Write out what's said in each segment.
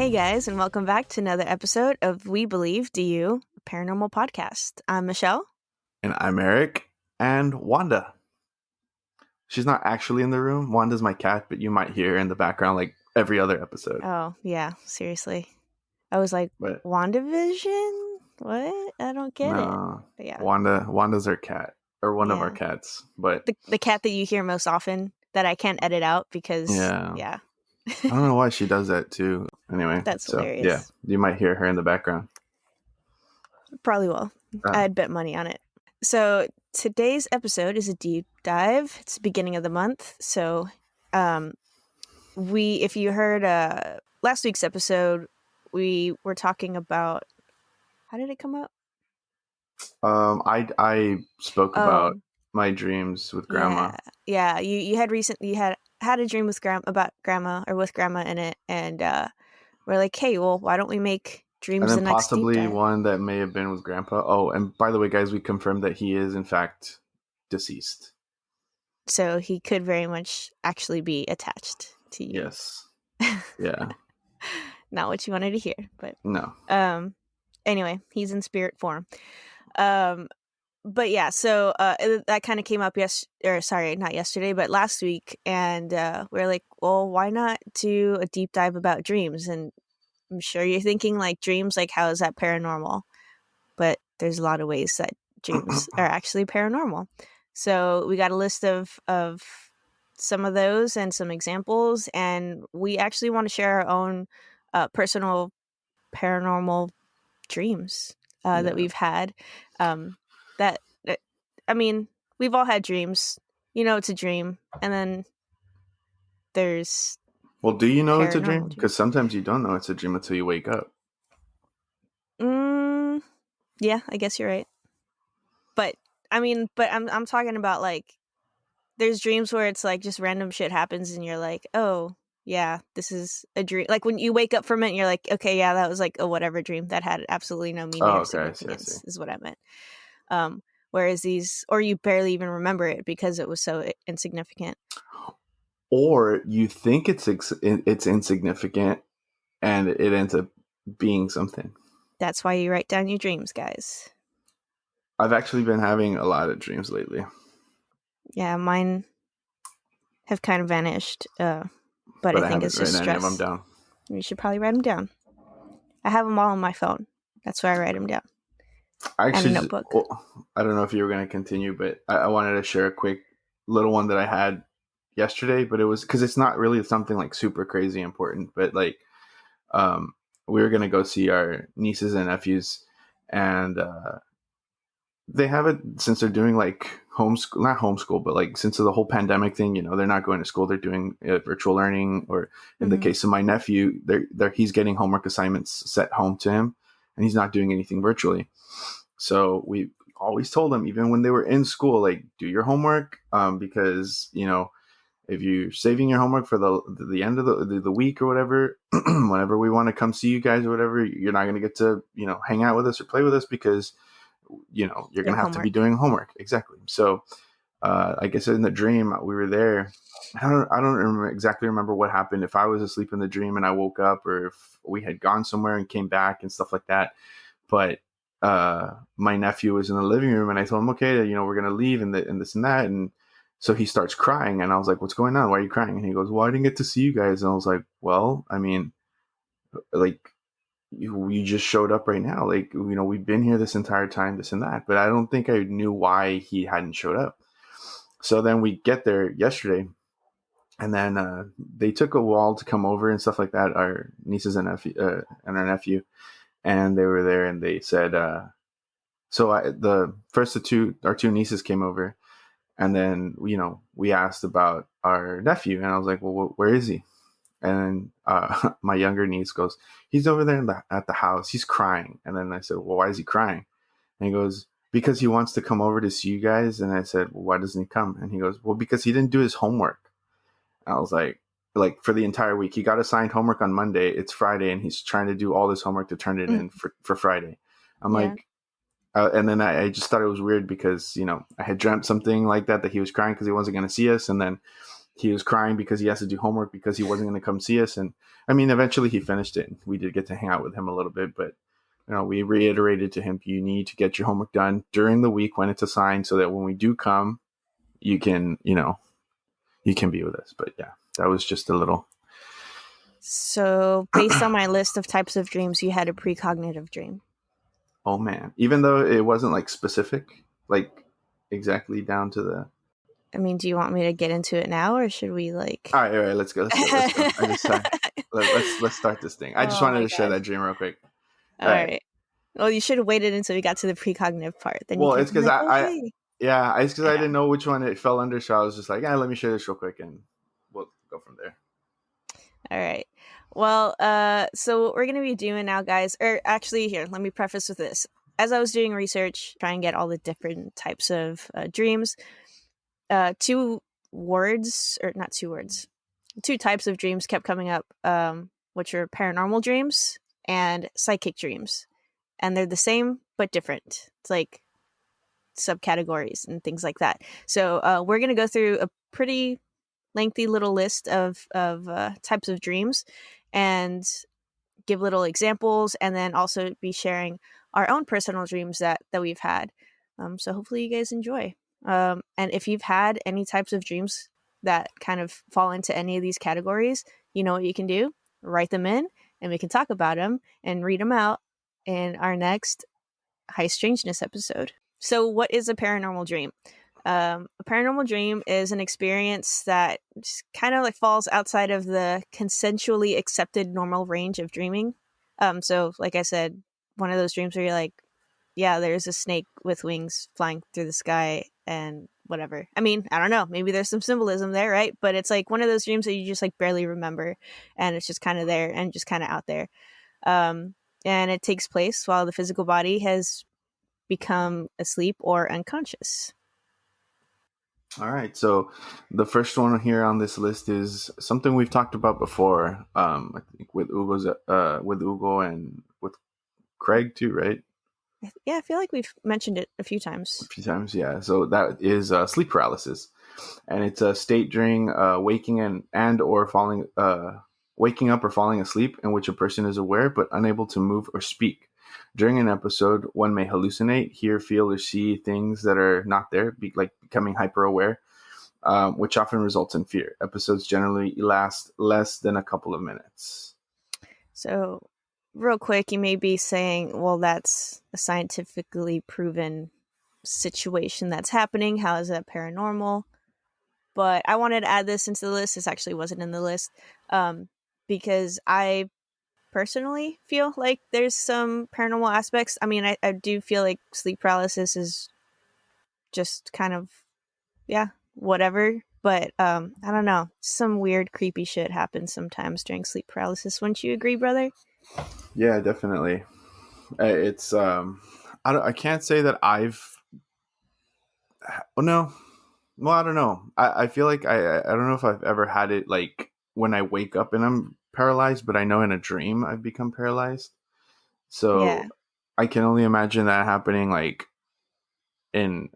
Hey guys, and welcome back to another episode of We Believe, Do You? Paranormal Podcast. I'm Michelle. And I'm Eric. And Wanda. She's not actually in the room. Wanda's my cat, but you might hear her in the background like every other episode. Oh, yeah, seriously. I was like, But WandaVision? What? I don't get it. But yeah. Wanda's our cat. Or one of Yeah. our cats. But The cat that you hear most often that I can't edit out because, yeah. I don't know why she does that too. Anyway. That's so, hilarious. Yeah, you might hear her in the background. Probably will. I'd bet money on it. So today's episode is a deep dive. It's the beginning of the month. So if you heard last week's episode, we were talking about, how did it come up? I spoke about my dreams with Grandma. Yeah. You had a dream with grandma in it, and we're like, hey, well, why don't we make dreams and then the next deep possibly dive? one that may have been with Grandpa. Oh, and by the way, guys, we confirmed that he is in fact deceased. So he could very much actually be attached to you. Yes. Yeah. Not what you wanted to hear, but no. Anyway, he's in spirit form. But yeah, so that kind of came up not yesterday, but last week, and we're like, well, why not do a deep dive about dreams? And I'm sure you're thinking, like, dreams, like, how is that paranormal? But there's a lot of ways that dreams are actually paranormal. So we got a list of some of those and some examples, and we actually want to share our own personal paranormal dreams that we've had. We've all had dreams. You know it's a dream, and then there's... Well, do you know it's a dream? Because sometimes you don't know it's a dream until you wake up. Yeah, I guess you're right. But I'm talking about, like, there's dreams where it's like just random shit happens and you're like, oh yeah, this is a dream. Like when you wake up from it and you're like, okay, yeah, that was like a whatever dream that had absolutely no meaning or significance. Is what I meant. Whereas these, or you barely even remember it because it was so insignificant. Or you think it's insignificant and it ends up being something. That's why you write down your dreams, guys. I've actually been having a lot of dreams lately. Yeah, mine have kind of vanished, but I think it's just stress. Any of them down. You should probably write them down. I have them all on my phone. That's why I write them down. Actually, and a notebook. I don't know if you were going to continue, but I wanted to share a quick little one that I had yesterday, but it was because it's not really something like super crazy important, but like we were going to go see our nieces and nephews, and they have it since they're doing like not homeschool, but like since the whole pandemic thing, they're not going to school, they're doing virtual learning, or in the case of my nephew, he's getting homework assignments sent home to him, and he's not doing anything virtually. So we always told them, even when they were in school, like, do your homework, because if you're saving your homework for the end of the week or whatever, whenever we want to come see you guys or whatever, you're not going to get to hang out with us or play with us because you're going to have to be doing homework. Exactly. So I guess in the dream we were there. I don't exactly remember what happened, if I was asleep in the dream and I woke up, or if we had gone somewhere and came back and stuff like that. But my nephew was in the living room, and I told him, okay, we're going to leave and this and that. And so he starts crying, and I was like, what's going on? Why are you crying? And he goes, well, I didn't get to see you guys. And I was like, well, I mean, like, you just showed up right now. Like, we've been here this entire time, this and that. But I don't think I knew why he hadn't showed up. So then we get there yesterday, and then they took a while to come over and stuff like that, our nieces and our nephew. And they were there, and they said, our two nieces came over, and then, we asked about our nephew, and I was like, well, where is he? And my younger niece goes, he's over there at the house. He's crying. And then I said, well, why is he crying? And he goes, because he wants to come over to see you guys. And I said, well, why doesn't he come? And he goes, well, because he didn't do his homework. And I was like, for the entire week, he got assigned homework on Monday. It's Friday, and he's trying to do all this homework to turn it in for Friday. I'm like, and then I just thought it was weird because, I had dreamt something like that he was crying because he wasn't going to see us. And then he was crying because he has to do homework because he wasn't going to come see us. And I mean, eventually he finished it. We did get to hang out with him a little bit, but we reiterated to him, you need to get your homework done during the week when it's assigned so that when we do come, you can, you can be with us. But yeah, that was just a little. So, based on my list of types of dreams, you had a precognitive dream. Oh man, even though it wasn't like specific, like exactly down to the. I mean, do you want me to get into it now, or should we All right, let's go. I just sorry. Let's start this thing. I just Oh wanted my to share gosh. that dream real quick. All All right. right. Well, you should have waited until we got to the precognitive part. Then you Well, could it's have been because like, I okay. yeah, it's because I Yeah. didn't know which one it fell under, so I was just like, let me share this real quick, and we'll go from there. All right. Well, so what we're going to be doing now, guys, or actually, here, let me preface with this. As I was doing research, trying to get all the different types of dreams, two words, or not two words, two types of dreams kept coming up, which are paranormal dreams and psychic dreams. And they're the same, but different. It's like subcategories and things like that. So we're going to go through a pretty lengthy little list of types of dreams and give little examples, and then also be sharing our own personal dreams that we've had. So hopefully you guys enjoy. And if you've had any types of dreams that kind of fall into any of these categories, you know what you can do? Write them in, and we can talk about them and read them out in our next High Strangeness episode. So, what is a paranormal dream? A paranormal dream is an experience that kind of like falls outside of the consensually accepted normal range of dreaming. So, like I said, one of those dreams where you're like, yeah, there's a snake with wings flying through the sky and whatever. I mean, I don't know. Maybe there's some symbolism there, right? But it's like one of those dreams that you just like barely remember, and it's just kind of there and just kind of out there. Um, and it takes place while the physical body has become asleep or unconscious. All right, so the first one here on this list is something we've talked about before. I think with Ugo and with Craig too, right? Yeah, I feel like we've mentioned it a few A times. few times, yeah. So that is sleep paralysis, and it's a state during waking and or falling, waking up or falling asleep, in which a person is aware but unable to move or speak. During an episode, one may hallucinate, hear, feel, or see things that are not there, like becoming hyper aware, which often results in fear. Episodes generally last less than a couple of minutes. So, real quick, you may be saying, well, that's a scientifically proven situation that's happening. How is that paranormal? But I wanted to add this into the list. This actually wasn't in the list, because I personally feel like there's some paranormal aspects. I mean, I do feel like sleep paralysis is just kind of, yeah, whatever. But I don't know. Some weird, creepy shit happens sometimes during sleep paralysis. Wouldn't you agree, brother? Yeah, definitely. It's I can't say that I've. Oh no. Well, I don't know. I feel like I don't know if I've ever had it like when I wake up and I'm paralyzed, but I know in a dream I've become paralyzed. So Yeah. I can only imagine that happening like in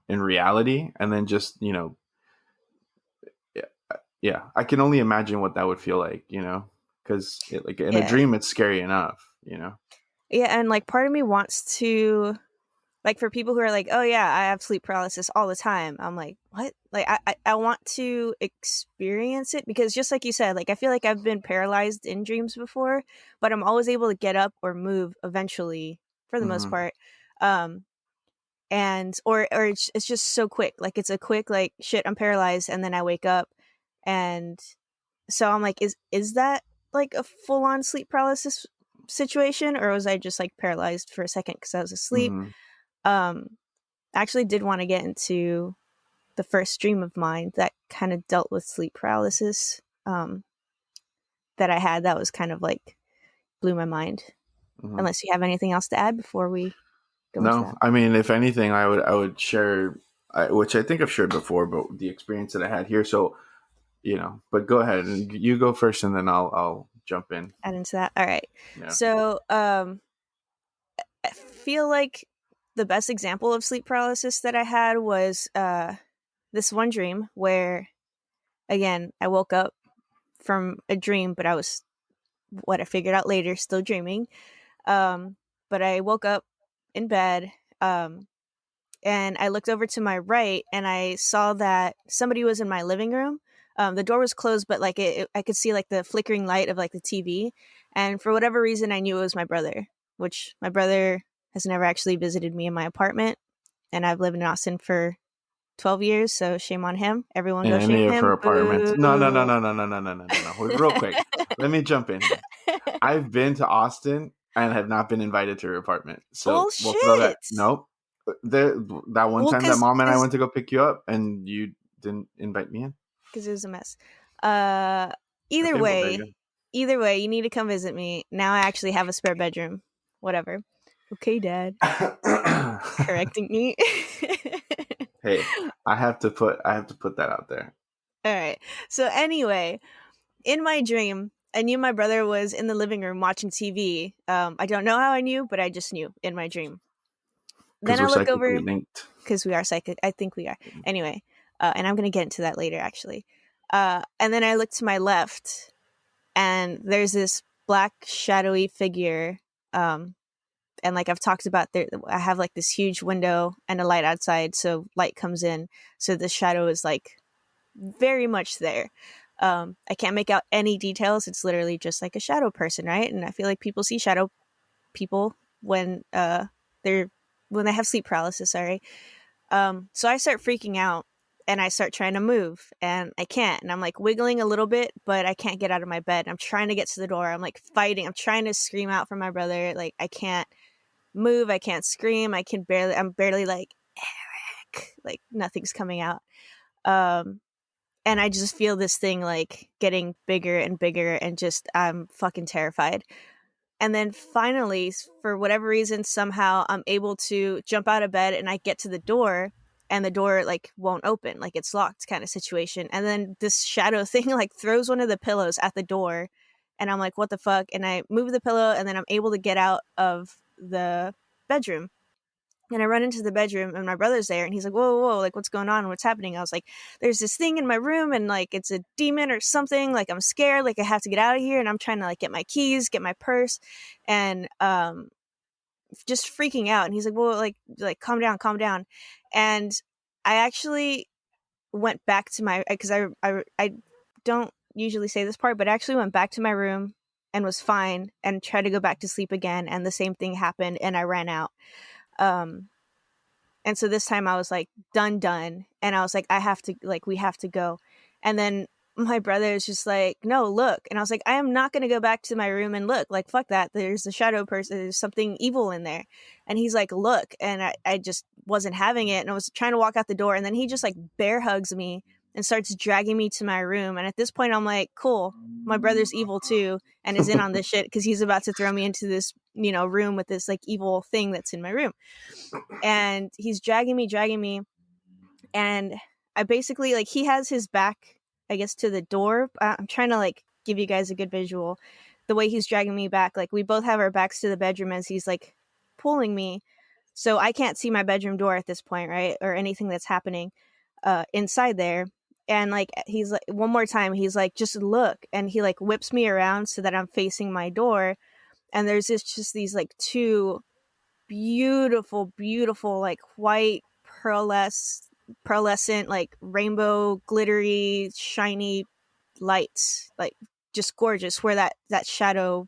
in reality, and then just yeah, yeah, I can only imagine what that would feel like, because like in a Yeah. dream it's scary enough. Yeah. And like part of me wants to, like, for people who are like, oh yeah, I have sleep paralysis all the time. I'm like, what? Like, I want to experience it, because just like you said, like, I feel like I've been paralyzed in dreams before, but I'm always able to get up or move eventually for the most Hmm. part. Um, and or it's just so quick. Like, it's a quick, like, shit, I'm paralyzed, and then I wake up. And so I'm like, is that like a full on sleep paralysis situation, or was I just like paralyzed for a second because I was asleep? Hmm. um I actually did want to get into the first dream of mine that kind of dealt with sleep paralysis, that I had, that was kind of like blew my mind. Hmm. Unless you have anything else to add before we go into No, that. I mean, if anything, I would share, which I think I've shared before, but the experience that I had here. So but go ahead and you go first, and then I'll jump in. Add into that. All right. Yeah. So I feel like the best example of sleep paralysis that I had was this one dream where, again, I woke up from a dream, but I was, what I figured out later, still dreaming. Um, but I woke up in bed, um, and I looked over to my right, and I saw that somebody was in my living room. The door was closed, but like I could see like the flickering light of like the TV. And for whatever reason, I knew it was my brother, which my brother has never actually visited me in my apartment. And I've lived in Austin for 12 years, so shame on him. Everyone In go any shame of her him. apartments. No, no, no, Boo. no, no, no, no, no, no, no, no. Real quick. Let me jump in here. I've been to Austin and have not been invited to her apartment. So Well, we'll throw that. shit. Nope. There, that one Well, time that because mom and I went to go pick you up and you didn't invite me in. it was a mess. Uh, either Okay, well, there you way, either way, you need to come visit me. Now I actually have a spare bedroom. Whatever. Okay, Dad. go. Correcting me. Hey, I have to put that out there. All right. So anyway, in my dream, I knew my brother was in the living room watching TV. I don't know how I knew, but I just knew in my dream. Then Because I we're look over psychically linked. because we are psychic. I think we are. Anyway, and I'm gonna get into that later, actually. And then I look to my left, and there's this black shadowy figure. And like I've talked about, there I have like this huge window and a light outside, so light comes in. So the shadow is like very much there. I can't make out any details. It's literally just like a shadow person, right? And I feel like people see shadow people they're when they have sleep paralysis. Sorry. So I start freaking out and I start trying to move and I can't. And I'm like wiggling a little bit, but I can't get out of my bed. I'm trying to get to the door. I'm like fighting. I'm trying to scream out for my brother. Like I can't move. I can't scream. I'm barely like, Eric. Like nothing's coming out. Um, and I just feel this thing like getting bigger and bigger and just I'm fucking terrified. And then finally, for whatever reason, somehow I'm able to jump out of bed and I get to the door and the door like won't open, like it's locked kind of situation. And then this shadow thing like throws one of the pillows at the door and I'm like, what the fuck? And I move the pillow and then I'm able to get out of the bedroom. And I run into the bedroom and my brother's there and he's like, whoa, whoa, like what's going on? What's happening? I was like, there's this thing in my room and like it's a demon or something. Like I'm scared, like I have to get out of here. And I'm trying to like get my keys, get my purse, and just freaking out. And he's like, well, like calm down, calm down. And I actually went back to my because I don't usually say this part, but I actually went back to my room and was fine and tried to go back to sleep again. And the same thing happened and I ran out. Um and so this time I was like, done. And I was like, we have to go. And then my brother is just like, no, look. And I was like, I am not going to go back to my room and look. Like, fuck that. There's a shadow person. There's something evil in there. And he's like, look. And I just wasn't having it. And I was trying to walk out the door. And then he just like bear hugs me and starts dragging me to my room. And at this point, I'm like, cool. My brother's evil too and is in on this shit because he's about to throw me into this, room with this like evil thing that's in my room. And he's dragging me, and I basically like he has his back, I guess, to the door. I'm trying to like give you guys a good visual. The way he's dragging me back, like we both have our backs to the bedroom as he's like pulling me, so I can't see my bedroom door at this point, right, or anything that's happening inside there. And like he's like one more time, he's like, just look, and he like whips me around so that I'm facing my door, and there's just these like two beautiful like white pearlescent like rainbow glittery shiny lights, like just gorgeous, where that shadow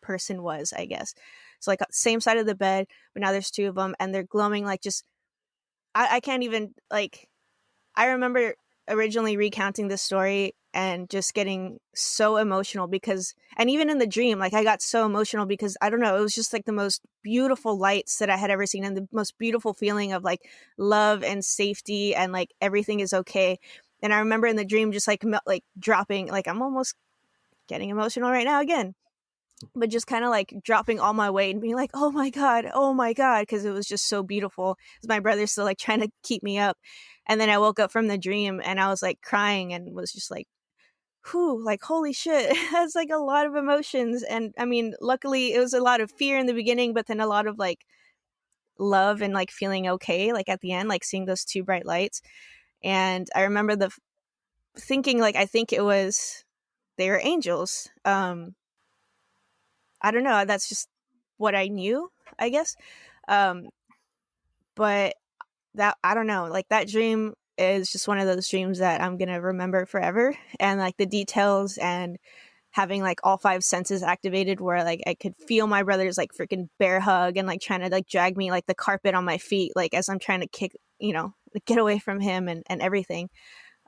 person was, I guess. So like same side of the bed, but now there's two of them and they're glowing like just I can't even like I remember originally recounting this story and just getting so emotional because, and even in the dream, like I got so emotional because I don't know, it was just like the most beautiful lights that I had ever seen and the most beautiful feeling of like love and safety and like everything is okay. And I remember in the dream just like dropping, like I'm almost getting emotional right now again, but just kind of like dropping all my weight and being like, oh my God, because it was just so beautiful. My brother's still like trying to keep me up. And then I woke up from the dream and I was like crying and was just like, whew, like, holy shit. That's like a lot of emotions. And I mean, luckily it was a lot of fear in the beginning, but then a lot of like love and like feeling okay, like at the end, like seeing those two bright lights. And I remember thinking like I think it was they were angels. I don't know. That's just what I knew, I guess. Um, but that I don't know. Like that dream is just one of those dreams that I'm gonna remember forever, and like the details and having like all five senses activated where like I could feel my brother's like freaking bear hug and like trying to like drag me like the carpet on my feet like as I'm trying to kick, like, get away from him and everything.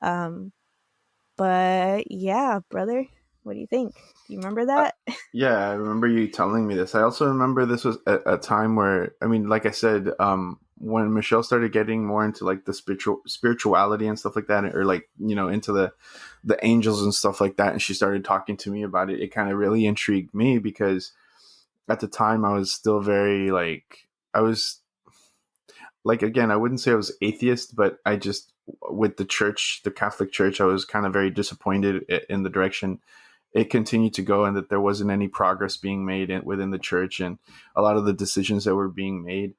Um but yeah, brother, what do you think? Do you remember Uh, that? yeah, I remember you telling me this. I also remember this was a time where, I mean, like I said, when Michelle started getting more into like the spirituality and stuff like that, or like, into the angels and stuff like that, and she started talking to me about it, it kind of really intrigued me because at the time I was still very like, I was like, again, I wouldn't say I was atheist, but I just, with the church, the Catholic Church, I was kind of very disappointed in the direction it continued to go, and that there wasn't any progress being made within the church, and a lot of the decisions that were being made.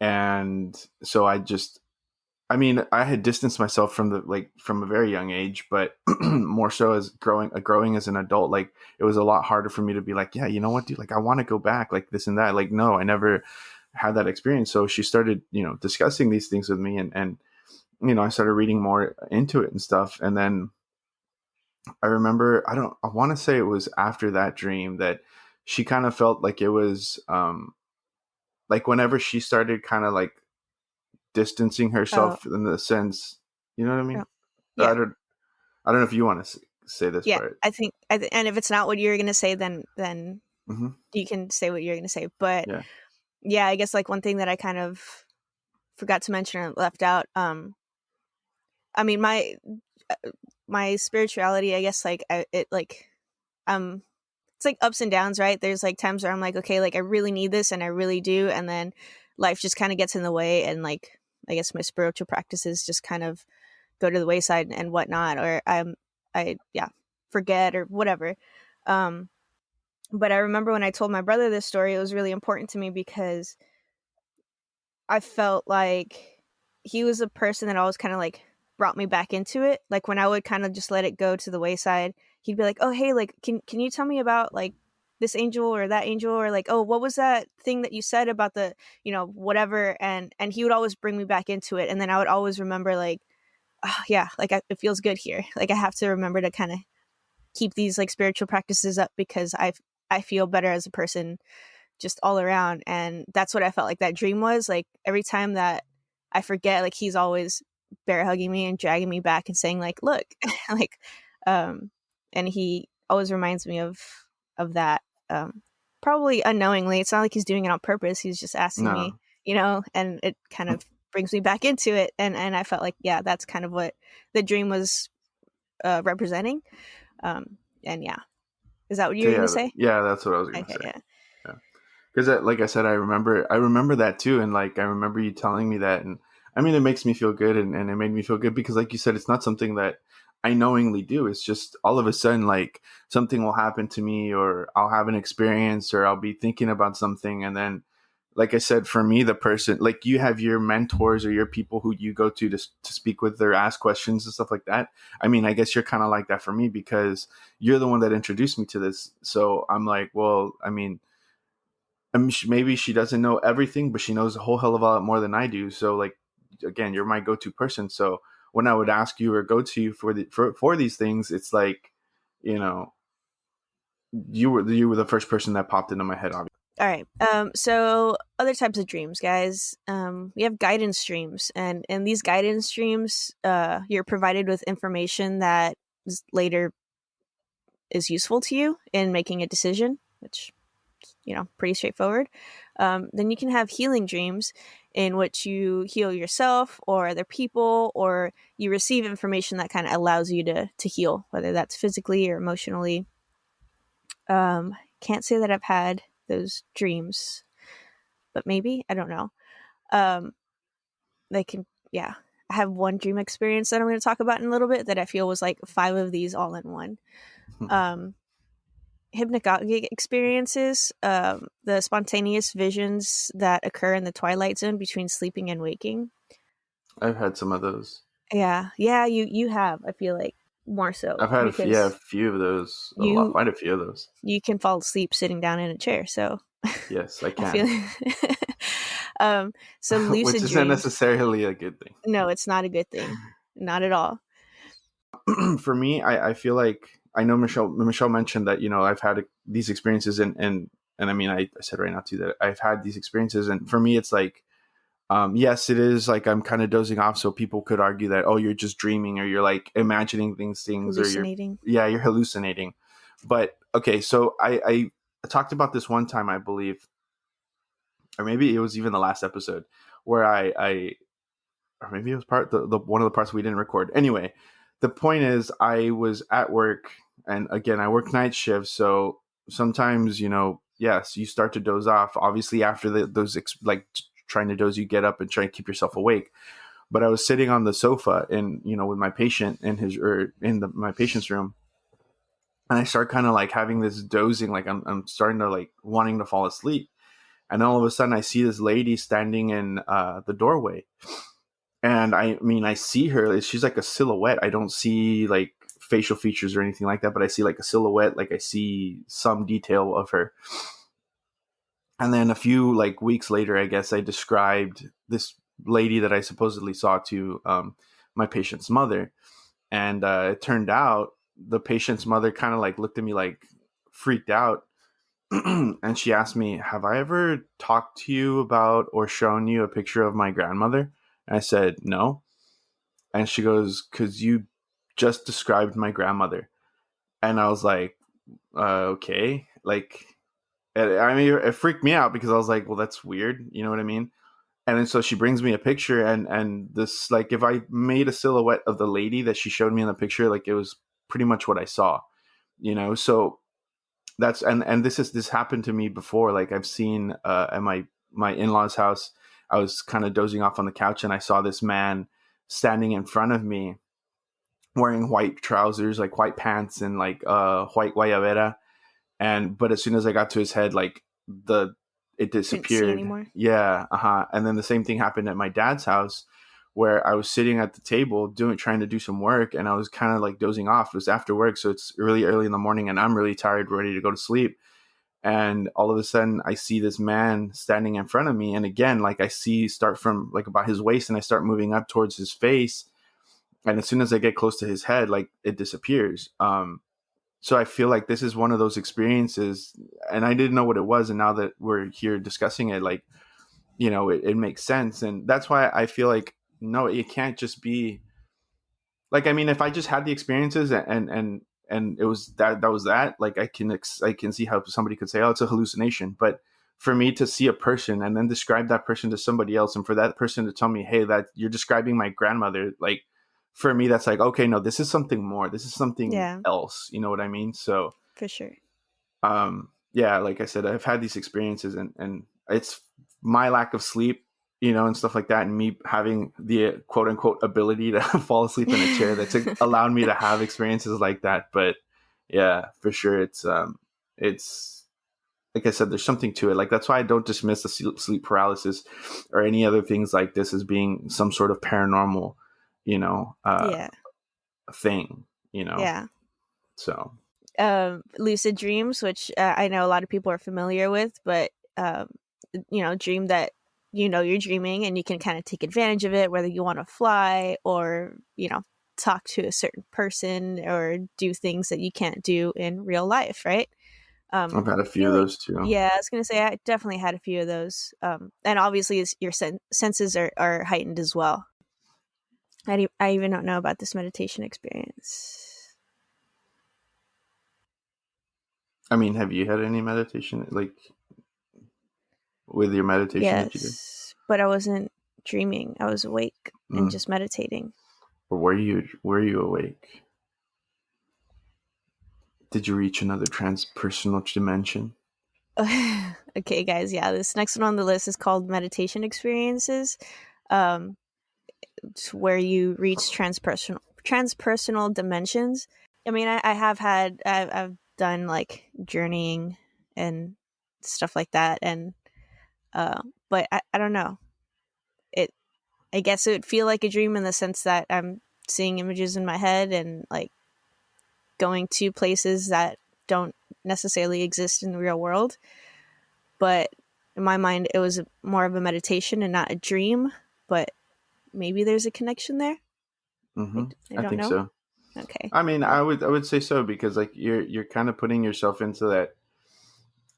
And so I mean, I had distanced myself from from a very young age, but more so as growing as an adult, like it was a lot harder for me to be like, yeah, you know what, dude, like I want to go back, like this and that. Like, no, I never had that experience. So she started, discussing these things with me, and I started reading more into it and stuff. And then I remember, I want to say it was after that dream that she kind of felt like it was, like whenever she started kind of like distancing Oh, herself in the sense, you know what I no. mean? Yeah. I don't know if you want to say this Yeah, part. I think and if it's not what you're going to say, then Hmm. you can say what you're going to say. But Yeah. yeah, I guess like one thing that I kind of forgot to mention or left out, I mean my spirituality, I guess, like it like um it's like ups and downs, right? There's like times where I'm like, okay, like I really need this and I really do, and then life just kind of gets in the way, and like I guess my spiritual practices just kind of go to the wayside and whatnot, or I yeah, forget or whatever. Um but I remember when I told my brother this story, it was really important to me because I felt like he was a person that always kind of like brought me back into it. Like when I would kind of just let it go to the wayside, he'd be like, "Oh, hey, like can you tell me about like this angel or that angel, or like, oh, what was that thing that you said about the, whatever?" And he would always bring me back into it, and then I would always remember like, oh, yeah, like it feels good here. Like I have to remember to kind of keep these like spiritual practices up because I feel better as a person just all around. And that's what I felt like that dream was. Like every time that I forget, like he's always bear hugging me and dragging me back and saying like, look, like, um, and he always reminds me of that. Probably unknowingly. It's not like he's doing it on purpose. He's just asking me, No. and it kind of brings me back into it. And I felt like, yeah, that's kind of what the dream was representing. And yeah, is that what you So were gonna yeah, say? yeah, that's what I was gonna Okay, say. yeah. Yeah. Because like I said, I remember that too, and like I remember you telling me that, and I mean, it makes me feel good, and it made me feel good because, like you said, it's not something that I knowingly do. It's just all of a sudden, like something will happen to me, or I'll have an experience, or I'll be thinking about something, and then, like I said, for me, the person, like you have your mentors or your people who you go to speak with or ask questions and stuff like that. I mean, I guess you're kind of like that for me because you're the one that introduced me to this. So I'm like, well, I mean, maybe she doesn't know everything, but she knows a whole hell of a lot more than I do. So, like, again, you're my go-to person. So when I would ask you or go to you for these things, it's like, you know, you were the first person that popped into my head. Obviously. All right. So other types of dreams, guys. We have guidance dreams, and these guidance dreams, you're provided with information that later is useful to you in making a decision, which pretty straightforward. Then you can have healing dreams, in which you heal yourself or other people, or you receive information that kind of allows you to heal, whether that's physically or emotionally. Can't say that I've had those dreams, but maybe, I don't know. Um, they can, yeah. I have one dream experience that I'm going to talk about in a little bit that I feel was like five of these all in one. Um, Hypnagogic experiences, the spontaneous visions that occur in the twilight zone between sleeping and waking. I've had some of those. Yeah, yeah, you have. I feel like more so I've had a because few of those. A lot, you quite a few of those. you can fall asleep sitting down in a chair. So Yes, I I feel. can, So which lucid isn't dreams. necessarily a good thing. No, it's not a good thing. Not at all. For me, I feel like I know Michelle mentioned that I've had these experiences and I mean I said right now too that I've had these experiences, and for me it's like yes, it is like I'm kind of dozing off, so people could argue that, oh, you're just dreaming or you're like imagining things or Hallucinating. you're hallucinating. But okay, so I talked about this one time, I believe, or maybe it was even the last episode where I or maybe it was the one of the parts we didn't record. Anyway, the point is I was at work, and again I work night shifts, so sometimes yes, you start to doze off. Obviously, after like trying to doze, you get up and try to keep yourself awake. But I was sitting on the sofa and with my patient in his or in my patient's room, and I start kind of like having this dozing, like I'm starting to like wanting to fall asleep, and all of a sudden I see this lady standing in the doorway, and I mean I see her. She's like a silhouette. I don't see like facial features or anything like that, but I see like a silhouette. Like I see some detail of her. And then a few like weeks later, I guess I described this lady that I supposedly saw to my patient's mother, and it turned out the patient's mother kind of like looked at me like freaked out, and she asked me, "Have I ever talked to you about or shown you a picture of my grandmother?" And I said, "No." And she goes, "Because you just described my grandmother." And I was like, okay. Like, I mean, it freaked me out because I was like, well, that's weird. You know what I mean? And then so she brings me a picture, and this, like, if I made a silhouette of the lady that she showed me in the picture, like, it was pretty much what I saw, So that's, and this happened to me before. Like, I've seen at my in-laws' house, I was kind of dozing off on the couch, and I saw this man standing in front of me wearing white trousers, like white pants and like white guayabera. But as soon as I got to his head, like it Couldn't see disappeared. anymore. Yeah, And then the same thing happened at my dad's house, where I was sitting at the table trying to do some work, and I was kind of like dozing off. It was after work, so it's really early in the morning, and I'm really tired, ready to go to sleep. And all of a sudden, I see this man standing in front of me, and again, like I see start from like about his waist, and I start moving up towards his face, and as soon as I get close to his head, like it disappears. So I feel like this is one of those experiences, and I didn't know what it was, and now that we're here discussing it, like it makes sense, and that's why I feel like no, it can't just be like, I mean, if I just had the experiences and it was that was that, like I can see how somebody could say, oh, it's a hallucination, but for me to see a person and then describe that person to somebody else, and for that person to tell me, hey, that you're describing my grandmother, like for me, that's like, okay, no, this is something more. This is something Yeah, else. You know what I mean? So, for sure. yeah, like I said, I've had these experiences, and it's my lack of sleep, and stuff like that, and me having the quote unquote ability to fall asleep in a chair that's allowed me to have experiences like that. But yeah, for sure, it's like I said, there's something to it. Like that's why I don't dismiss the sleep paralysis or any other things like this as being some sort of paranormal, you know, uh, Yeah, thing, yeah. So Lucid dreams, which I know a lot of people are familiar with, but dream that you're dreaming and you can kind of take advantage of it, whether you want to fly or talk to a certain person or do things that you can't do in real life, right? I've had a I few feel of like, those too. yeah, I was gonna say I definitely had a few of those, and obviously your senses are heightened as well. I even don't know about this meditation experience. I mean, have you had any meditation like with your meditation that you did? Yes, but I wasn't dreaming. I was awake and Mm. just meditating. Or were you awake? Did you reach another transpersonal dimension? Okay, guys. Yeah, this next one on the list is called meditation experiences. Um, it's where you reach transpersonal dimensions. I mean, I have had I've done like journeying and stuff like that, and but I don't know it. I guess it would feel like a dream in the sense that I'm seeing images in my head and like going to places that don't necessarily exist in the real world. But in my mind, it was more of a meditation and not a dream. But maybe there's a connection there. I, Mm-hmm. I I don't think know. so. Okay. I mean, Well, I would say so, because like you're kind of putting yourself that's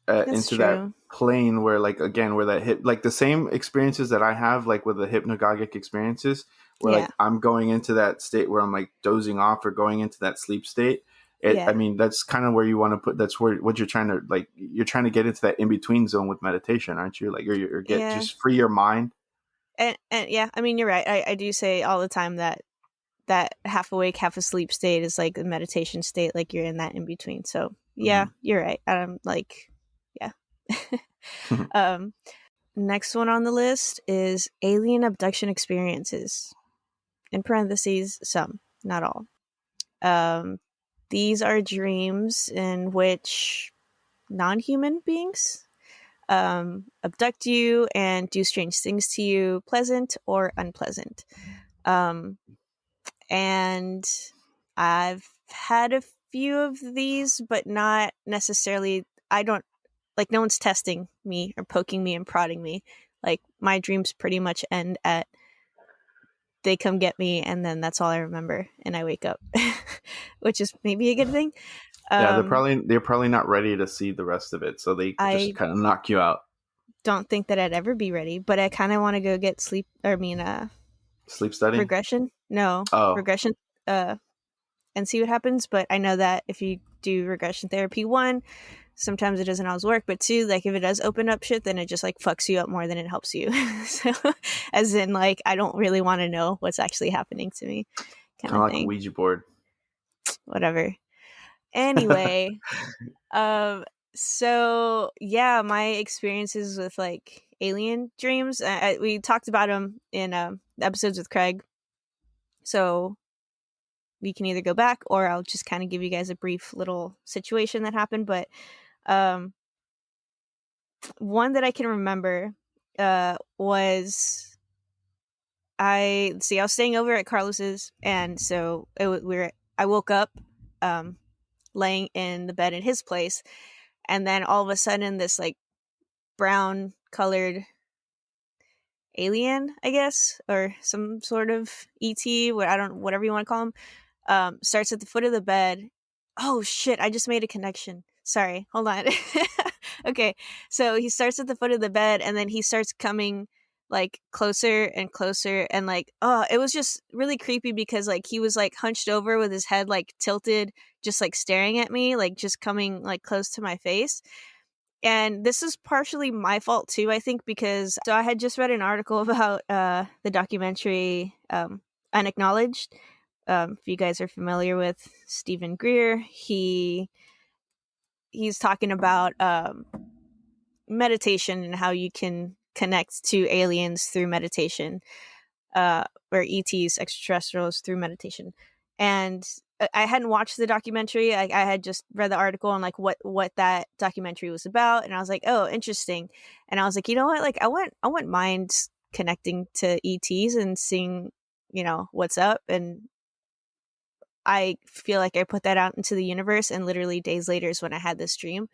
into that true. plane where, like, again, where that hip, like the same experiences that I have, like with the hypnagogic experiences, where Yeah. like I'm going into that state where I'm like dozing off or going into that sleep state. I Yeah. mean, that's kind of where you want to put. That's where what you're trying to, like. You're trying to get into that in between zone with meditation, aren't you? Like, or get Yeah. just free your mind. And yeah, I mean, you're right. I do say all the time that that half awake, half asleep state is like a meditation state. Like you're in that in between. So yeah, Mm-hmm. you're right. Like, yeah. um, Next one on the list is alien abduction experiences. In parentheses, some, not all. Um, these are dreams in which non-human beings abduct you and do strange things to you, pleasant or unpleasant. Um, and I've had a few of these, but not necessarily. I don't like no one's testing me or poking me and prodding me. Like my dreams pretty much end at they come get me, and then that's all I remember, and I wake up, which is maybe a good thing. Yeah, Um, they're probably not ready to see the rest of it, so they just I kind of knock you out. don't think that I'd ever be ready, but I kind of want to go get sleep. Or I mean, Sleep study. regression. No Oh, regression. And see what happens. But I know that if you do regression therapy, one, sometimes it doesn't always work. But two, like if it does open up shit, then it just like fucks you up more than it helps you. So, as in, like I don't really want to know what's actually happening to me, kind kind of of like a thing. Ouija board. Whatever. Anyway, um, so yeah, my experiences with like alien dreams. We talked about them in the episodes with Craig. So we can either go back or I'll just kind of give you guys a brief little situation that happened. But um, one that I can remember was I was staying over at Carlos's, and so I woke up um, laying in the bed in his place, and then all of a sudden this like brown colored alien, I guess, or some sort of ET, what I don't, whatever you want to call him, starts at the foot of the bed. Oh shit! I just made a connection. Sorry, hold on. Okay, so he starts at the foot of the bed, and then he starts coming like closer and closer, and like oh, it was just really creepy because like he was like hunched over with his head like tilted, just like staring at me, like just coming like close to my face. And this is partially my fault too, I think, because so I had just read an article about the documentary Unacknowledged. If you guys are familiar with Stephen Greer, he's talking about meditation and how you can connect to aliens through meditation, or ETs, extraterrestrials, through meditation. And I hadn't watched the documentary. I had just read the article and like what that documentary was about, and I was like, oh, interesting. And I was like, you know what? Like, I wouldn't mind connecting to ETs and seeing, what's up. And I feel like I put that out into the universe, and literally days later is when I had this dream.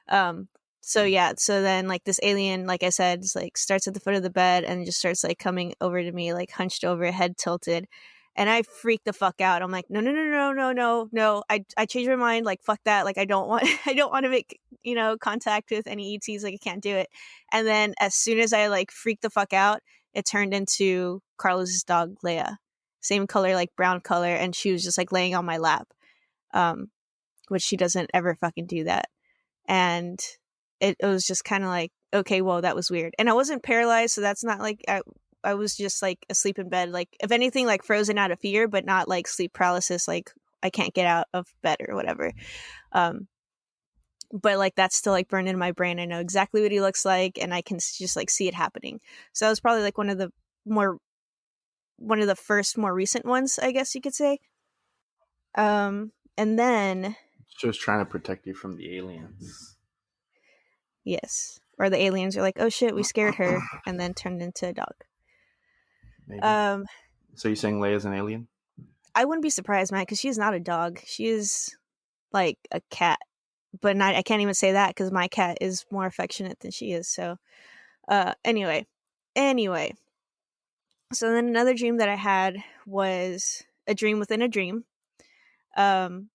Um, so yeah, so then like this alien, like I said, is, like starts at the foot of the bed and just starts like coming over to me, like hunched over, head tilted, and I freak the fuck out. I'm like, no, no, no, no, no, no, no. I changed my mind. Like fuck that. Like I don't want I don't want to make contact with any ETs. Like I can't do it. And then as soon as I like freaked the fuck out, it turned into Carlos's dog Leia, same color, like brown color, and she was just like laying on my lap, um, which she doesn't ever fucking do that. And it was just kind of like, okay, well, that was weird. And I wasn't paralyzed, so that's not like I was just like asleep in bed, like if anything, like frozen out of fear, but not like sleep paralysis, like I can't get out of bed or whatever. Um, but like that's still like burned in my brain. I know exactly what he looks like, and I can just like see it happening. So that was probably like one of the first more recent ones, I guess you could say. And then Just trying to protect you from the aliens. yes, or the aliens are like, oh shit, we scared her, and then turned into a dog. maybe. Um, So you're saying Leia's an alien? I wouldn't be surprised, man, because she's not a dog. She is like a cat, but not. I can't even say that because my cat is more affectionate than she is. So, anyway. So then another dream that I had was a dream within a dream. Um,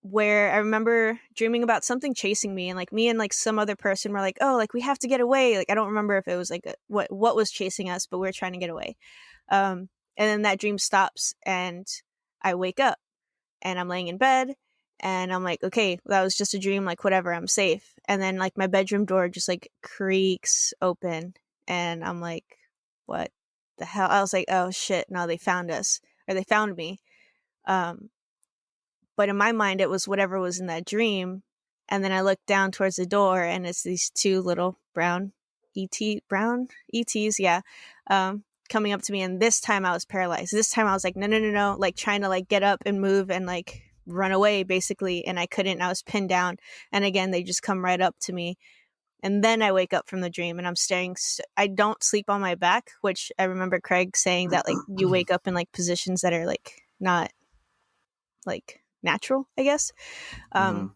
where I remember dreaming about something chasing me, and like me and like some other person were like, "Oh, like we have to get away." Like I don't remember if it was like what was chasing us, but we were trying to get away. And then that dream stops, and I wake up, and I'm laying in bed, and I'm like, "Okay, that was just a dream. Like whatever, I'm safe." And then like my bedroom door just like creaks open, and I'm like, "What the hell?" I was like, "Oh shit! No, they found us, or they found me." Um, but in my mind, it was whatever was in that dream. And then I looked down towards the door, and it's these two little brown ETs, yeah, coming up to me. And this time I was paralyzed. This time I was like, no, no, no, no, like trying to like get up and move and like run away, basically. And I couldn't. I was pinned down. And again, they just come right up to me. And then I wake up from the dream, and I'm staring. I don't sleep on my back, which I remember Craig saying that like you wake up in like positions that are like not like natural, I guess. Mm-hmm. Um,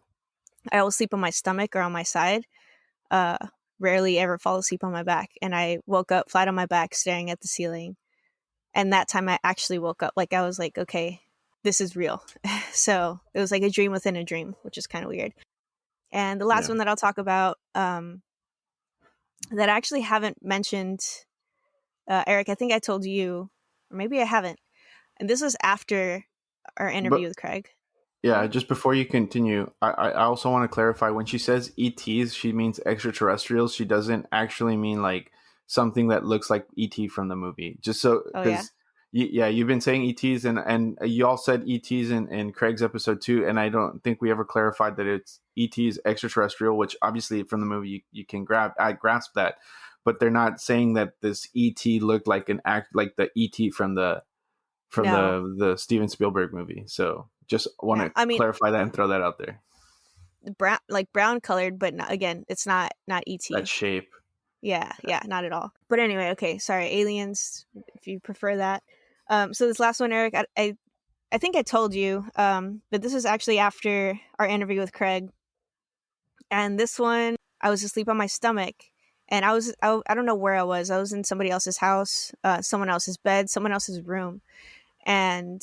I always sleep on my stomach or on my side. Uh, Rarely ever fall asleep on my back. And I woke up flat on my back, staring at the ceiling. And that time I actually woke up. Like I was like, okay, this is real. So it was like a dream within a dream, which is kind of weird. And the last Yeah. one that I'll talk about, that I actually haven't mentioned, Eric, I think I told you, or maybe I haven't. And this was after our interview But with Craig. yeah, What? just before you continue, I also want to clarify when she says ETs, she means extraterrestrials. She doesn't actually mean like something that looks like ET from the movie. Just so Oh, yeah. because yeah, you've been saying ETs and you all said ETs in Craig's episode too, and I don't think we ever clarified that it's ETs extraterrestrial, which obviously from the movie you can grasp that, but they're not saying that this ET looked like an act like the ET from No. the Steven Spielberg movie. So just want Yeah. to I mean, clarify that and throw that out there. brown colored, but not, again, it's not That ET. shape. Yeah, yeah, not at all. But anyway, okay, sorry, aliens, if you prefer that. So this last one, Eric, I think I told you, but this was actually after our interview with Craig, and this one I was asleep on my stomach, and I don't know where I was. I was in somebody else's house, someone else's bed, someone else's room, and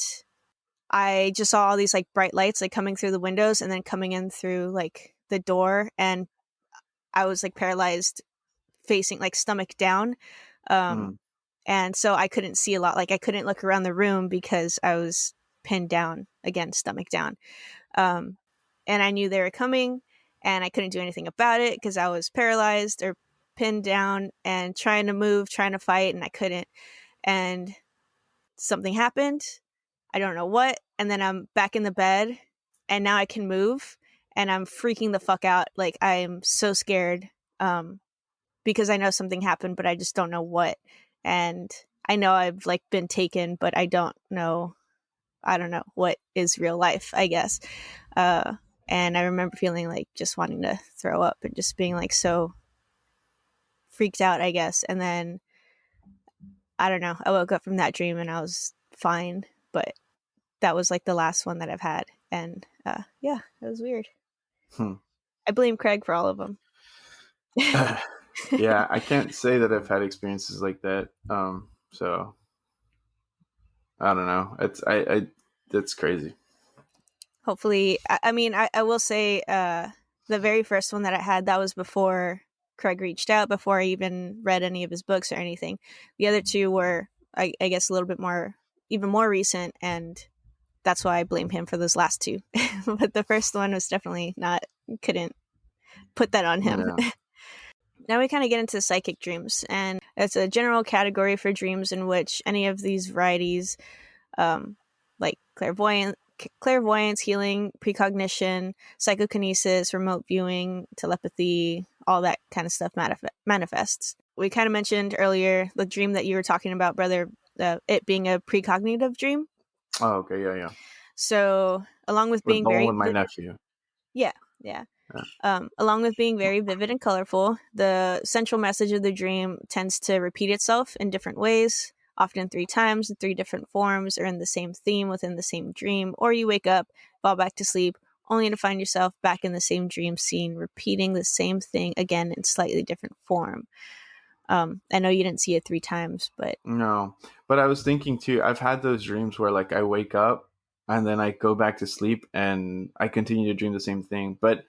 I just saw all these like bright lights like coming through the windows and then coming in through like the door, and I was like paralyzed, facing like stomach down. Um, Mm, and so I couldn't see a lot. Like I couldn't look around the room because I was pinned down, again, stomach down. Um, and I knew they were coming, and I couldn't do anything about it because I was paralyzed or pinned down and trying to move, trying to fight, and I couldn't. And something happened. I don't know what. And then I'm back in the bed, and now I can move, and I'm freaking the fuck out. Like I am so scared. Because I know something happened, but I just don't know what. And I know I've like been taken, but I don't know. I don't know what is real life, I guess. Uh, and I remember feeling like just wanting to throw up and just being like so freaked out, I guess. And then I don't know. I woke up from that dream and I was fine, but that was like the last one that I've had. And yeah, it was weird. hmm. I blame Craig for all of them. Yeah, I can't say that I've had experiences like that. So I don't know. I that's crazy. Hopefully, I mean, I will say the very first one that I had, that was before Craig reached out, before I even read any of his books or anything. The other two were, I guess, a little bit more, even more recent, and that's why I blame him for those last two. But the first one was definitely not, couldn't put that on him. Yeah. Now we kind of get into psychic dreams, and it's a general category for dreams in which any of these varieties, like clairvoyance, healing, precognition, psychokinesis, remote viewing, telepathy, all that kind of stuff manifests. We kind of mentioned earlier the dream that you were talking about, brother, it being a precognitive dream. Oh, okay. Yeah, yeah. So, along with With being the one very, with my nephew. yeah, yeah. Yeah. Along with being very vivid and colorful, the central message of the dream tends to repeat itself in different ways, often 3 times in 3 different forms or in the same theme within the same dream, or you wake up, fall back to sleep, only to find yourself back in the same dream scene, repeating the same thing again in slightly different form. I know you didn't see it 3 times, but No, but I was thinking too. I've had those dreams where like I wake up and then I go back to sleep and I continue to dream the same thing. But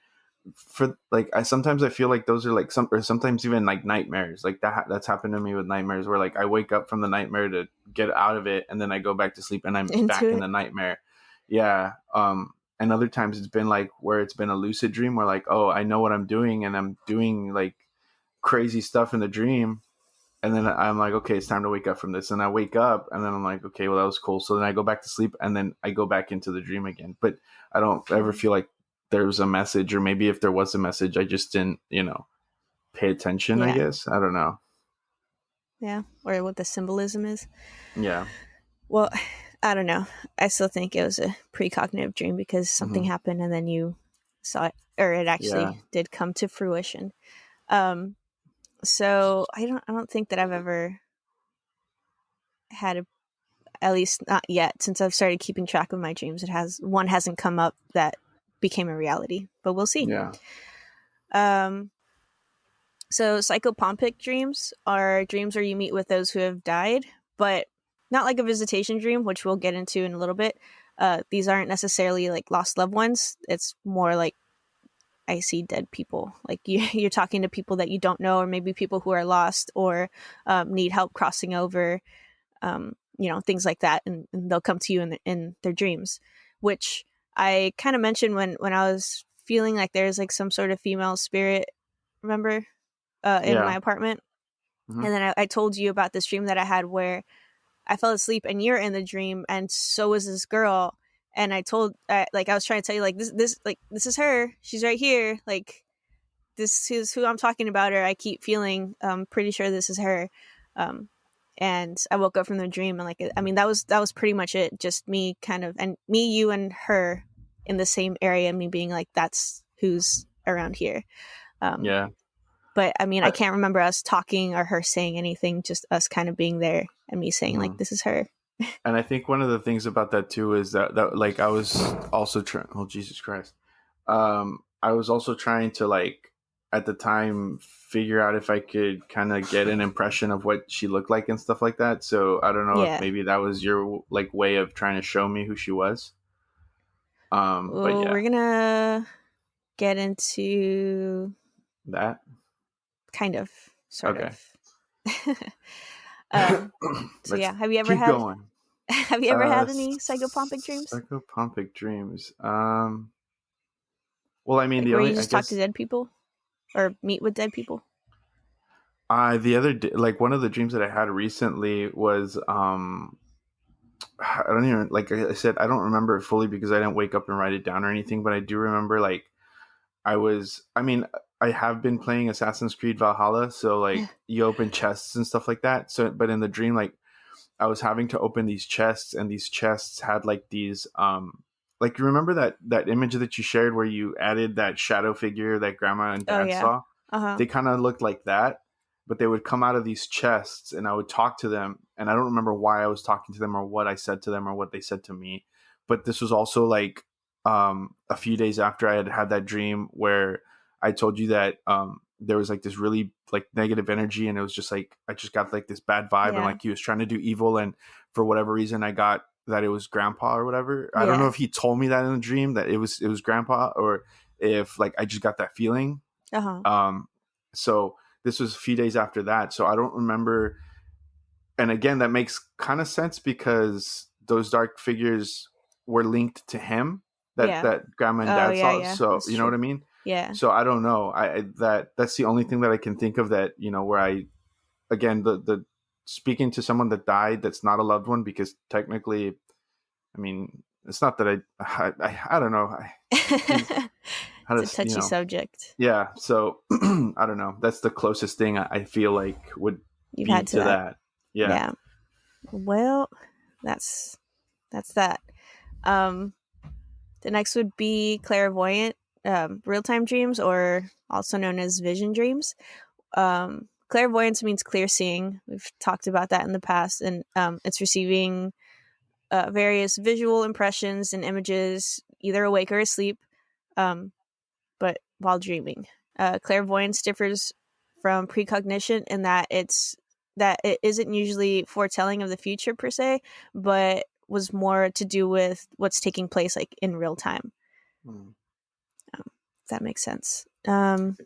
for like, I sometimes I feel like those are like or sometimes even like nightmares. Like that's happened to me with nightmares where like I wake up from the nightmare to get out of it and then I go back to sleep and I'm into back in it. the nightmare. Yeah. And other times it's been like where it's been a lucid dream where like, oh, I know what I'm doing and I'm doing like crazy stuff in the dream, and then I'm like, okay, it's time to wake up from this. And I wake up and then I'm like, okay, well, that was cool. So then I go back to sleep and then I go back into the dream again. But I don't ever feel like there's a message, or maybe if there was a message, I just didn't, pay attention, I Yeah. guess. I don't know. Yeah. Or what the symbolism is. Yeah. Well, I don't know. I still think it was a precognitive dream because something Hmm. happened and then you saw it, or it Yeah. actually did come to fruition. Um, so I don't think that I've ever had a, at least not yet, since I've started keeping track of my dreams. One hasn't come up that became a reality, but we'll see. Yeah. Um, so psychopompic dreams are dreams where you meet with those who have died, but not like a visitation dream, which we'll get into in a little bit. These aren't necessarily like lost loved ones. It's more like I see dead people. Like you're talking to people that you don't know, or maybe people who are lost or need help crossing over, things like that, and they'll come to you in their dreams, which I kind of mentioned when I was feeling like there's like some sort of female spirit, remember, in my Yeah. apartment. Hmm. And then I told you about this dream that I had where I fell asleep and you're in the dream, and so was this girl. And I told, like, I was trying to tell you, like, this is her. She's right here. Like, this is who I'm talking about. Or I keep feeling pretty sure this is her. Um, and I woke up from the dream, and like, I mean, that was pretty much it. Just me, kind of, and me, you, and her in the same area. Me being like, that's who's around here. Um, Yeah. but I mean, I I, can't remember us talking or her saying anything. Just us kind of being there and me saying like, mhm. this is her. And I think one of the things about that too is that like I was also trying. Oh, Jesus Christ! I was also trying to like at the time figure out if I could kind of get an impression of what she looked like and stuff like that. So I don't know if Yeah. maybe that was your like way of trying to show me who she was. But Well, yeah, we're gonna get into that kind of, sort okay. of. um. So Let's yeah, have you ever keep had going. have you ever had any psychopompic dreams? Psychopompic dreams. Well, I mean, Like the where you only I just talk to guess dead people or meet with dead people? the other day, like one of the dreams that I had recently was I don't even like I said I don't remember it fully because I didn't wake up and write it down or anything, but I do remember like I mean I have been playing Assassin's Creed Valhalla, so like you open chests and stuff like that. So but in the dream like I was having to open these chests, and these chests had like these like you remember that image that you shared where you added that shadow figure that grandma and Oh dad yeah. saw? Uh-huh. They kind of looked like that, but they would come out of these chests and I would talk to them, and I don't remember why I was talking to them or what I said to them or what they said to me. But this was also like a few days after I had had that dream where I told you that there was like this really like negative energy, and it was just like I just got like this bad vibe, and Yeah. like he was trying to do evil, and for whatever reason I got that it was grandpa or whatever. I don't know Yeah. if he told me that in the dream that it was grandpa, or if like I just got that feeling. Uh-huh. um so this was a few days after that, so I don't remember. And again, that makes kind of sense because those dark figures were linked to him, that Yeah. that grandma and Oh dad yeah, saw. yeah. So That's you know true. what I mean. Yeah. So I don't know. That's the only thing that I can think of that where I again the speaking to someone that died that's not a loved one, because technically, I mean, it's not that I don't know. How It's a does touchy subject. yeah. So I don't know. That's the closest thing I feel like would You've be had to to that. that. Yeah. Yeah. Well, that's that. Um the next would be clairvoyant, real-time dreams, or also known as vision dreams. clairvoyance means clear seeing. We've talked about that in the past, and it's receiving various visual impressions and images, either awake or asleep, but while dreaming. Clairvoyance differs from precognition in that it isn't usually foretelling of the future per se, but was more to do with what's taking place like in real time. If that makes sense. I'm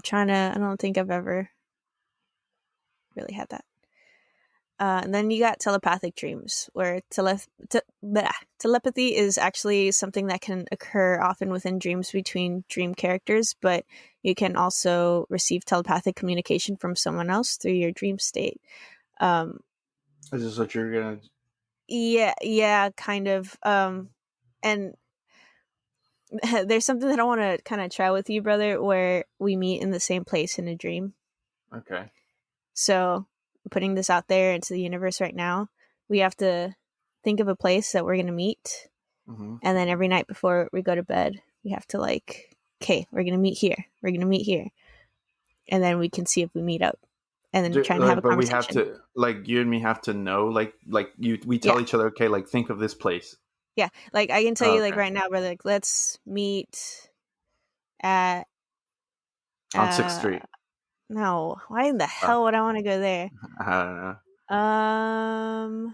trying to. I don't think I've ever really had that. And then you got telepathic dreams, where telepathy is actually something that can occur often within dreams between dream characters, but you can also receive telepathic communication from someone else through your dream state. Is this what you're gonna? Yeah, kind of. And there's something that I want to kind of try with you, brother, where we meet in the same place in a dream. Okay. So, putting this out there into the universe right now, we have to think of a place that we're going to meet. And then every night before we go to bed, we have to like, okay, we're going to meet here. We're going to meet here. And then we can see if we meet up. And then trying to have a but conversation. we have to, like, you and me have to know, we tell each other, okay, like, think of this place. Yeah. Like, I can tell you, like, right now, brother, like, let's meet at... on 6th Street. No. Why in the hell would I want to go there? I don't know.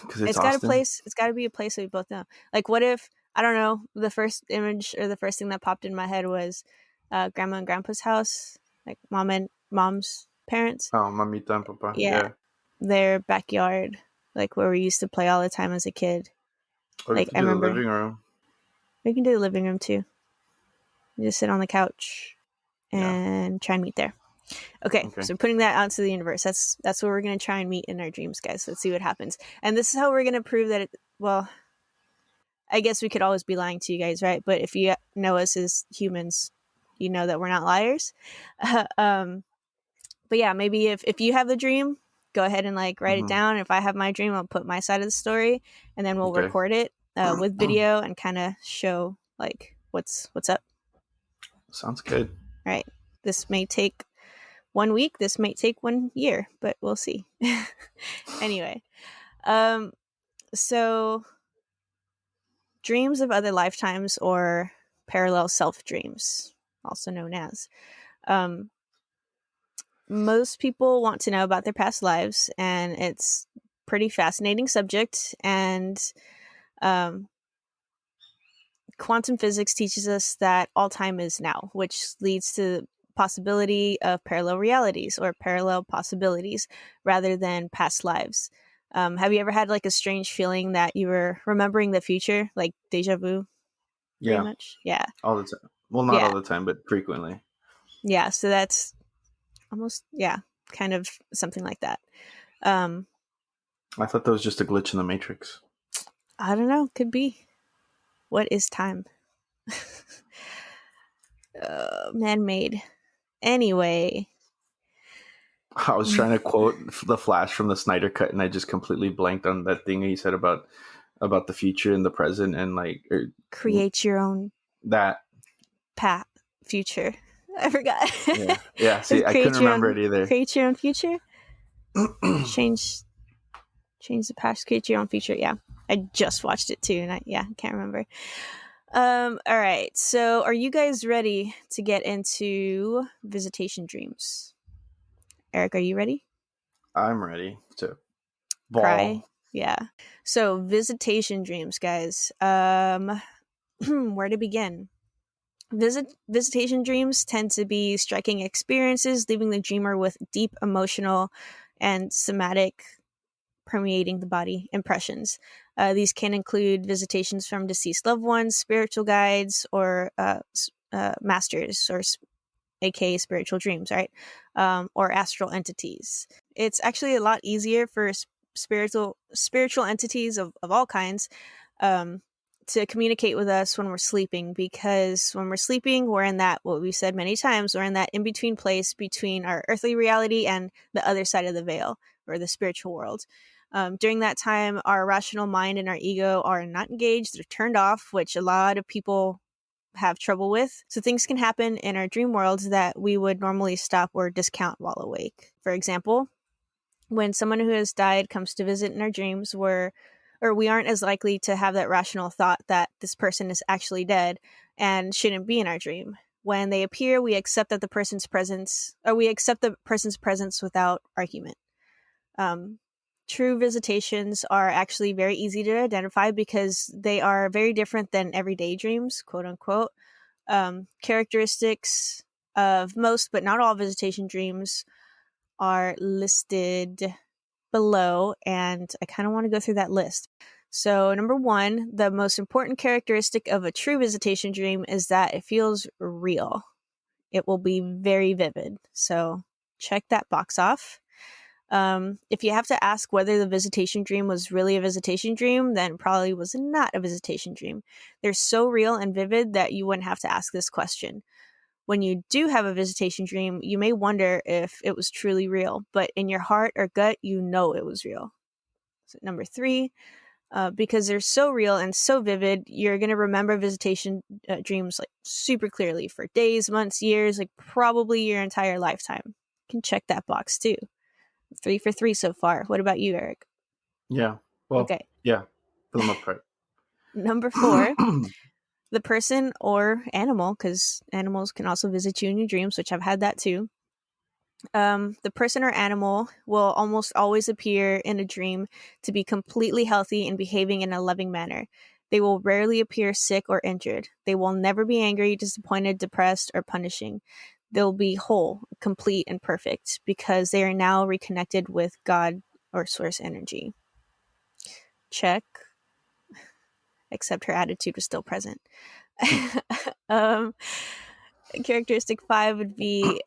Because it's got a place. It's got to be a place that we both know. Like, what if, I don't know, the first image or the first thing that popped in my head was grandma and grandpa's house, like mom's parents. Oh, mamita and papa. Yeah. Their backyard, like where we used to play all the time as a kid. Or like, I remember the living room. We can do the living room too. You just sit on the couch and try and meet there. Okay, so putting that out to the universe. That's what we're going to try and meet in our dreams, guys. Let's see what happens. And this is how we're going to prove that well, I guess we could always be lying to you guys, right? But if you know us as humans, you know that we're not liars. But yeah, maybe if you have the dream, go ahead and like write it down. If I have my dream, I'll put my side of the story, and then we'll record it with video and kind of show like what's up. Sounds good. Right. This may take 1 week. This might take 1 year, but we'll see. Anyway, so dreams of other lifetimes, or parallel self dreams, also known as. Most people want to know about their past lives, and it's pretty fascinating subject. And quantum physics teaches us that all time is now, which leads to possibility of parallel realities or parallel possibilities rather than past lives. Have you ever had like a strange feeling that you were remembering the future, like deja vu? Yeah. Pretty much. Yeah. All the time. Well, not all the time, but frequently. Yeah. So that's almost, kind of something like that. I thought that was just a glitch in the Matrix. I don't know. Could be. What is time? Man-made. Anyway. I was trying to quote the Flash from the Snyder Cut, and I just completely blanked on that thing he said about the future and the present, and like create your own future. I forgot. Yeah. See, I couldn't remember it either. Create your own future. Change the past. Create your own future. Yeah, I just watched it too, and I can't remember. All right. So, are you guys ready to get into Visitation Dreams? Eric, are you ready? I'm ready to ball. Cry. Yeah. So, Visitation Dreams, guys. Where to begin? Visitation dreams tend to be striking experiences, leaving the dreamer with deep emotional and somatic, permeating the body impressions. These can include visitations from deceased loved ones, spiritual guides, or masters, or aka spiritual dreams, right? Or astral entities. It's actually a lot easier for spiritual entities of all kinds to communicate with us when we're sleeping, because when we're sleeping, we're in that, what we've said many times, we're in that in-between place between our earthly reality and the other side of the veil, or the spiritual world. During that time, our rational mind and our ego are not engaged, they're turned off, which a lot of people have trouble with. So things can happen in our dream worlds that we would normally stop or discount while awake. For example, when someone who has died comes to visit in our dreams, we aren't as likely to have that rational thought that this person is actually dead and shouldn't be in our dream. When they appear, we accept the person's presence without argument. True visitations are actually very easy to identify because they are very different than everyday dreams, quote unquote. Characteristics of most, but not all, visitation dreams are listed below, and I kind of want to go through that list. So, number 1, the most important characteristic of a true visitation dream is that it feels real. It will be very vivid. So, check that box off. If you have to ask whether the visitation dream was really a visitation dream, then it probably was not a visitation dream. They're so real and vivid that you wouldn't have to ask this question. When you do have a visitation dream, you may wonder if it was truly real, but in your heart or gut, you know it was real. So number 3, because they're so real and so vivid, you're going to remember visitation dreams like super clearly for days, months, years, like probably your entire lifetime. You can check that box too. 3 for 3 so far. What about you, Eric? Yeah. Well, Okay. yeah, for the most part. Number 4, the person or animal, because animals can also visit you in your dreams, which I've had that too. The person or animal will almost always appear in a dream to be completely healthy and behaving in a loving manner. They will rarely appear sick or injured. They will never be angry, disappointed, depressed, or punishing. They'll be whole, complete, and perfect because they are now reconnected with God or source energy. Check. Except her attitude was still present. Characteristic 5 would be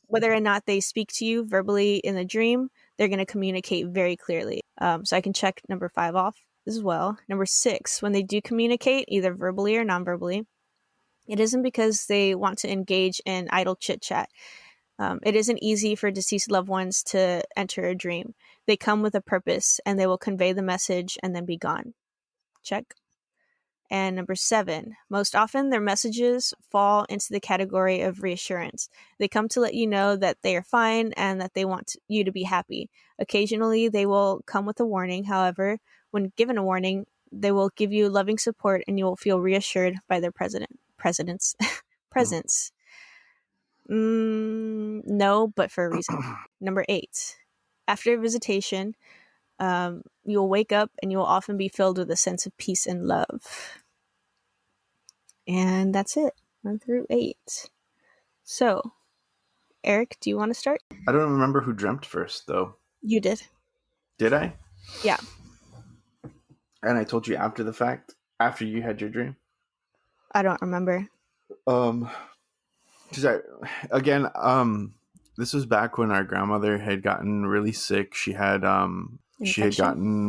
whether or not they speak to you verbally in the dream, they're going to communicate very clearly. So I can check number 5 off as well. Number 6, when they do communicate, either verbally or non-verbally, it isn't because they want to engage in idle chit-chat. It isn't easy for deceased loved ones to enter a dream. They come with a purpose, and they will convey the message and then be gone. Check. And number 7, most often their messages fall into the category of reassurance. They come to let you know that they are fine and that they want you to be happy. Occasionally, they will come with a warning. However, when given a warning, they will give you loving support and you will feel reassured by their presence. No, but for a reason. Number 8, after a visitation, you'll wake up and you'll often be filled with a sense of peace and love. And that's it. 1 through 8. So, Eric, do you want to start? I don't remember who dreamt first, though. You did. Did I? Yeah. And I told you after the fact, after you had your dream. I don't remember. Because this was back when our grandmother had gotten really sick. She had gotten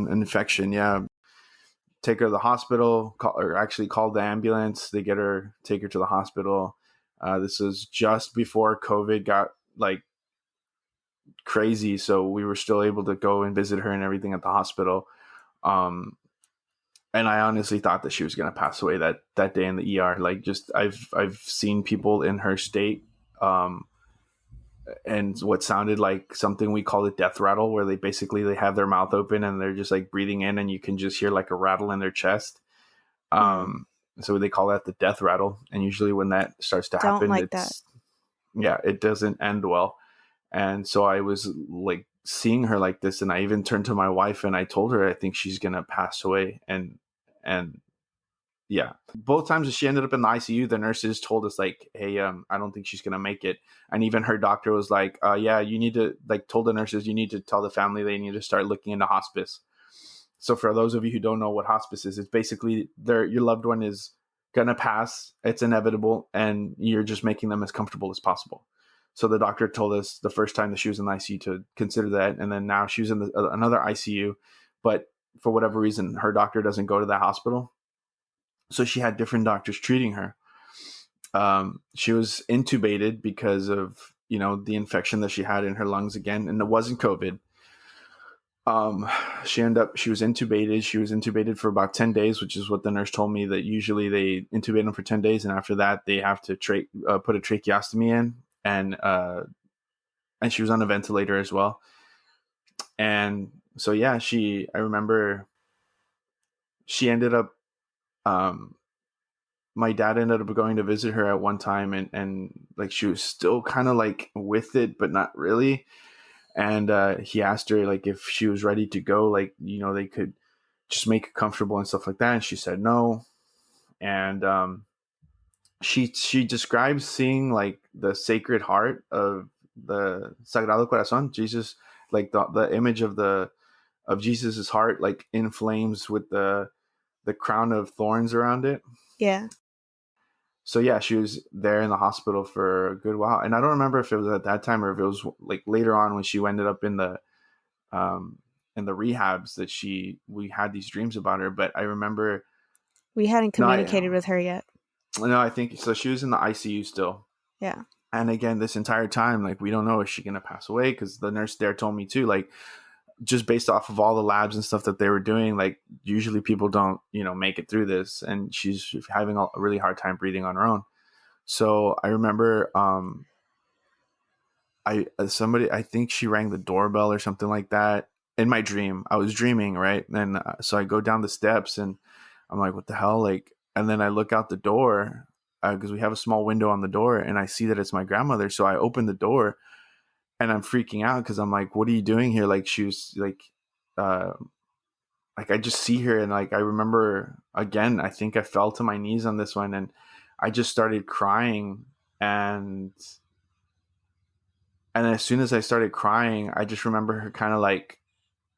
an infection. Yeah. Take her to the hospital, call the ambulance. They take her to the hospital. This was just before COVID got like crazy, so we were still able to go and visit her and everything at the hospital. And I honestly thought that she was going to pass away that day in the ER. Like, just I've seen people in her state, and what sounded like something we call a death rattle, where they have their mouth open and they're just like breathing in, and you can just hear like a rattle in their chest. So they call that the death rattle. And usually when that starts to happen, it doesn't end well. And so I was like seeing her like this, and I even turned to my wife and I told her, I think she's going to pass away. And yeah, both times that she ended up in the ICU, the nurses told us like, hey, I don't think she's going to make it. And even her doctor was like, you need to, like, told the nurses, you need to tell the family they need to start looking into hospice. So for those of you who don't know what hospice is, it's basically your loved one is going to pass. It's inevitable. And you're just making them as comfortable as possible. So the doctor told us the first time that she was in the ICU to consider that. And then now she was in another ICU. But for whatever reason, her doctor doesn't go to that hospital. So she had different doctors treating her. She was intubated because of, the infection that she had in her lungs again. And it wasn't COVID. Um, she was intubated. She was intubated for about 10 days, which is what the nurse told me, that usually they intubate them for 10 days. And after that, they have to put a tracheostomy in. And she was on a ventilator as well. And so, yeah, I remember she ended up, um, my dad ended up going to visit her at one time, and like she was still kind of like with it, but not really. And he asked her like if she was ready to go, like, they could just make it comfortable and stuff like that. And she said no. And she describes seeing like the Sacred Heart of the Sagrado Corazon, Jesus, like the image of Jesus's heart, like in flames with the crown of thorns around it. Yeah. So yeah, she was there in the hospital for a good while, and I don't remember if it was at that time or if it was like later on when she ended up um in the rehabs that we had these dreams about her. But I remember, We hadn't no, communicated with her yet. I think so. She was in the ICU still, Yeah. and again, this entire time, like, we don't know, is she gonna pass away? Because the nurse there told me too, like, just based off of all the labs and stuff that they were doing, like, usually people don't, make it through this, and she's having a really hard time breathing on her own. So I remember, I think she rang the doorbell or something like that in my dream. I was dreaming, right? And so I go down the steps, and I'm like, what the hell? Like, and then I look out the door, because we have a small window on the door, and I see that it's my grandmother. So I open the door, and I'm freaking out because I'm like, what are you doing here? Like, she was uh, like I just see her, and like I remember again, I think I fell to my knees on this one, and I just started crying. And as soon as I started crying, I just remember her kind of like,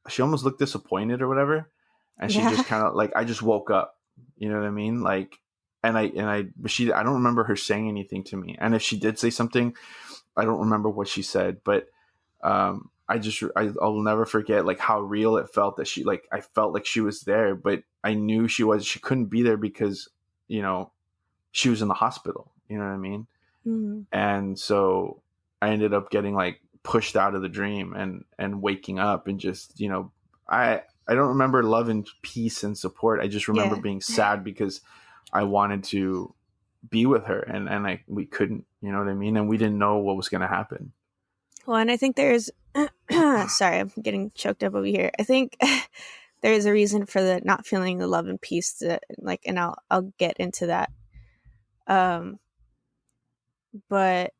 she almost looked disappointed or whatever. And she Yeah. just kind of like, I just woke up, you know what I mean? Like, I don't remember her saying anything to me. And if she did say something, I don't remember what she said, but, I'll never forget like how real it felt that I felt like she was there, but I knew she couldn't be there because, you know, she was in the hospital, you know what I mean? Mm. And so I ended up getting like pushed out of the dream and waking up, and just, I don't remember love and peace and support. I just remember Yeah. being sad because I wanted to be with her, and we couldn't, you know what I mean? And we didn't know what was going to happen. Well, and I think there's sorry, I'm getting choked up over here. I think there is a reason for the not feeling the love and peace that, like, and I'll get into that. Um but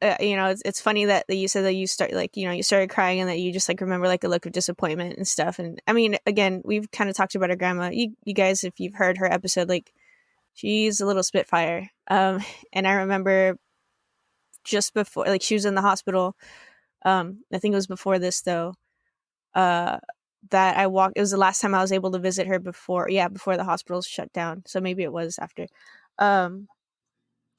it's funny that you said that you start, like, you started crying and that you just like remember like a look of disappointment and stuff. And I mean, again, we've kind of talked about her grandma. You guys, if you've heard her episode, like, she's a little spitfire. And I remember just before, like, she was in the hospital. I think it was before this though. Uh, that I walked. It was the last time I was able to visit her before. Yeah, before the hospitals shut down. So maybe it was after. Um,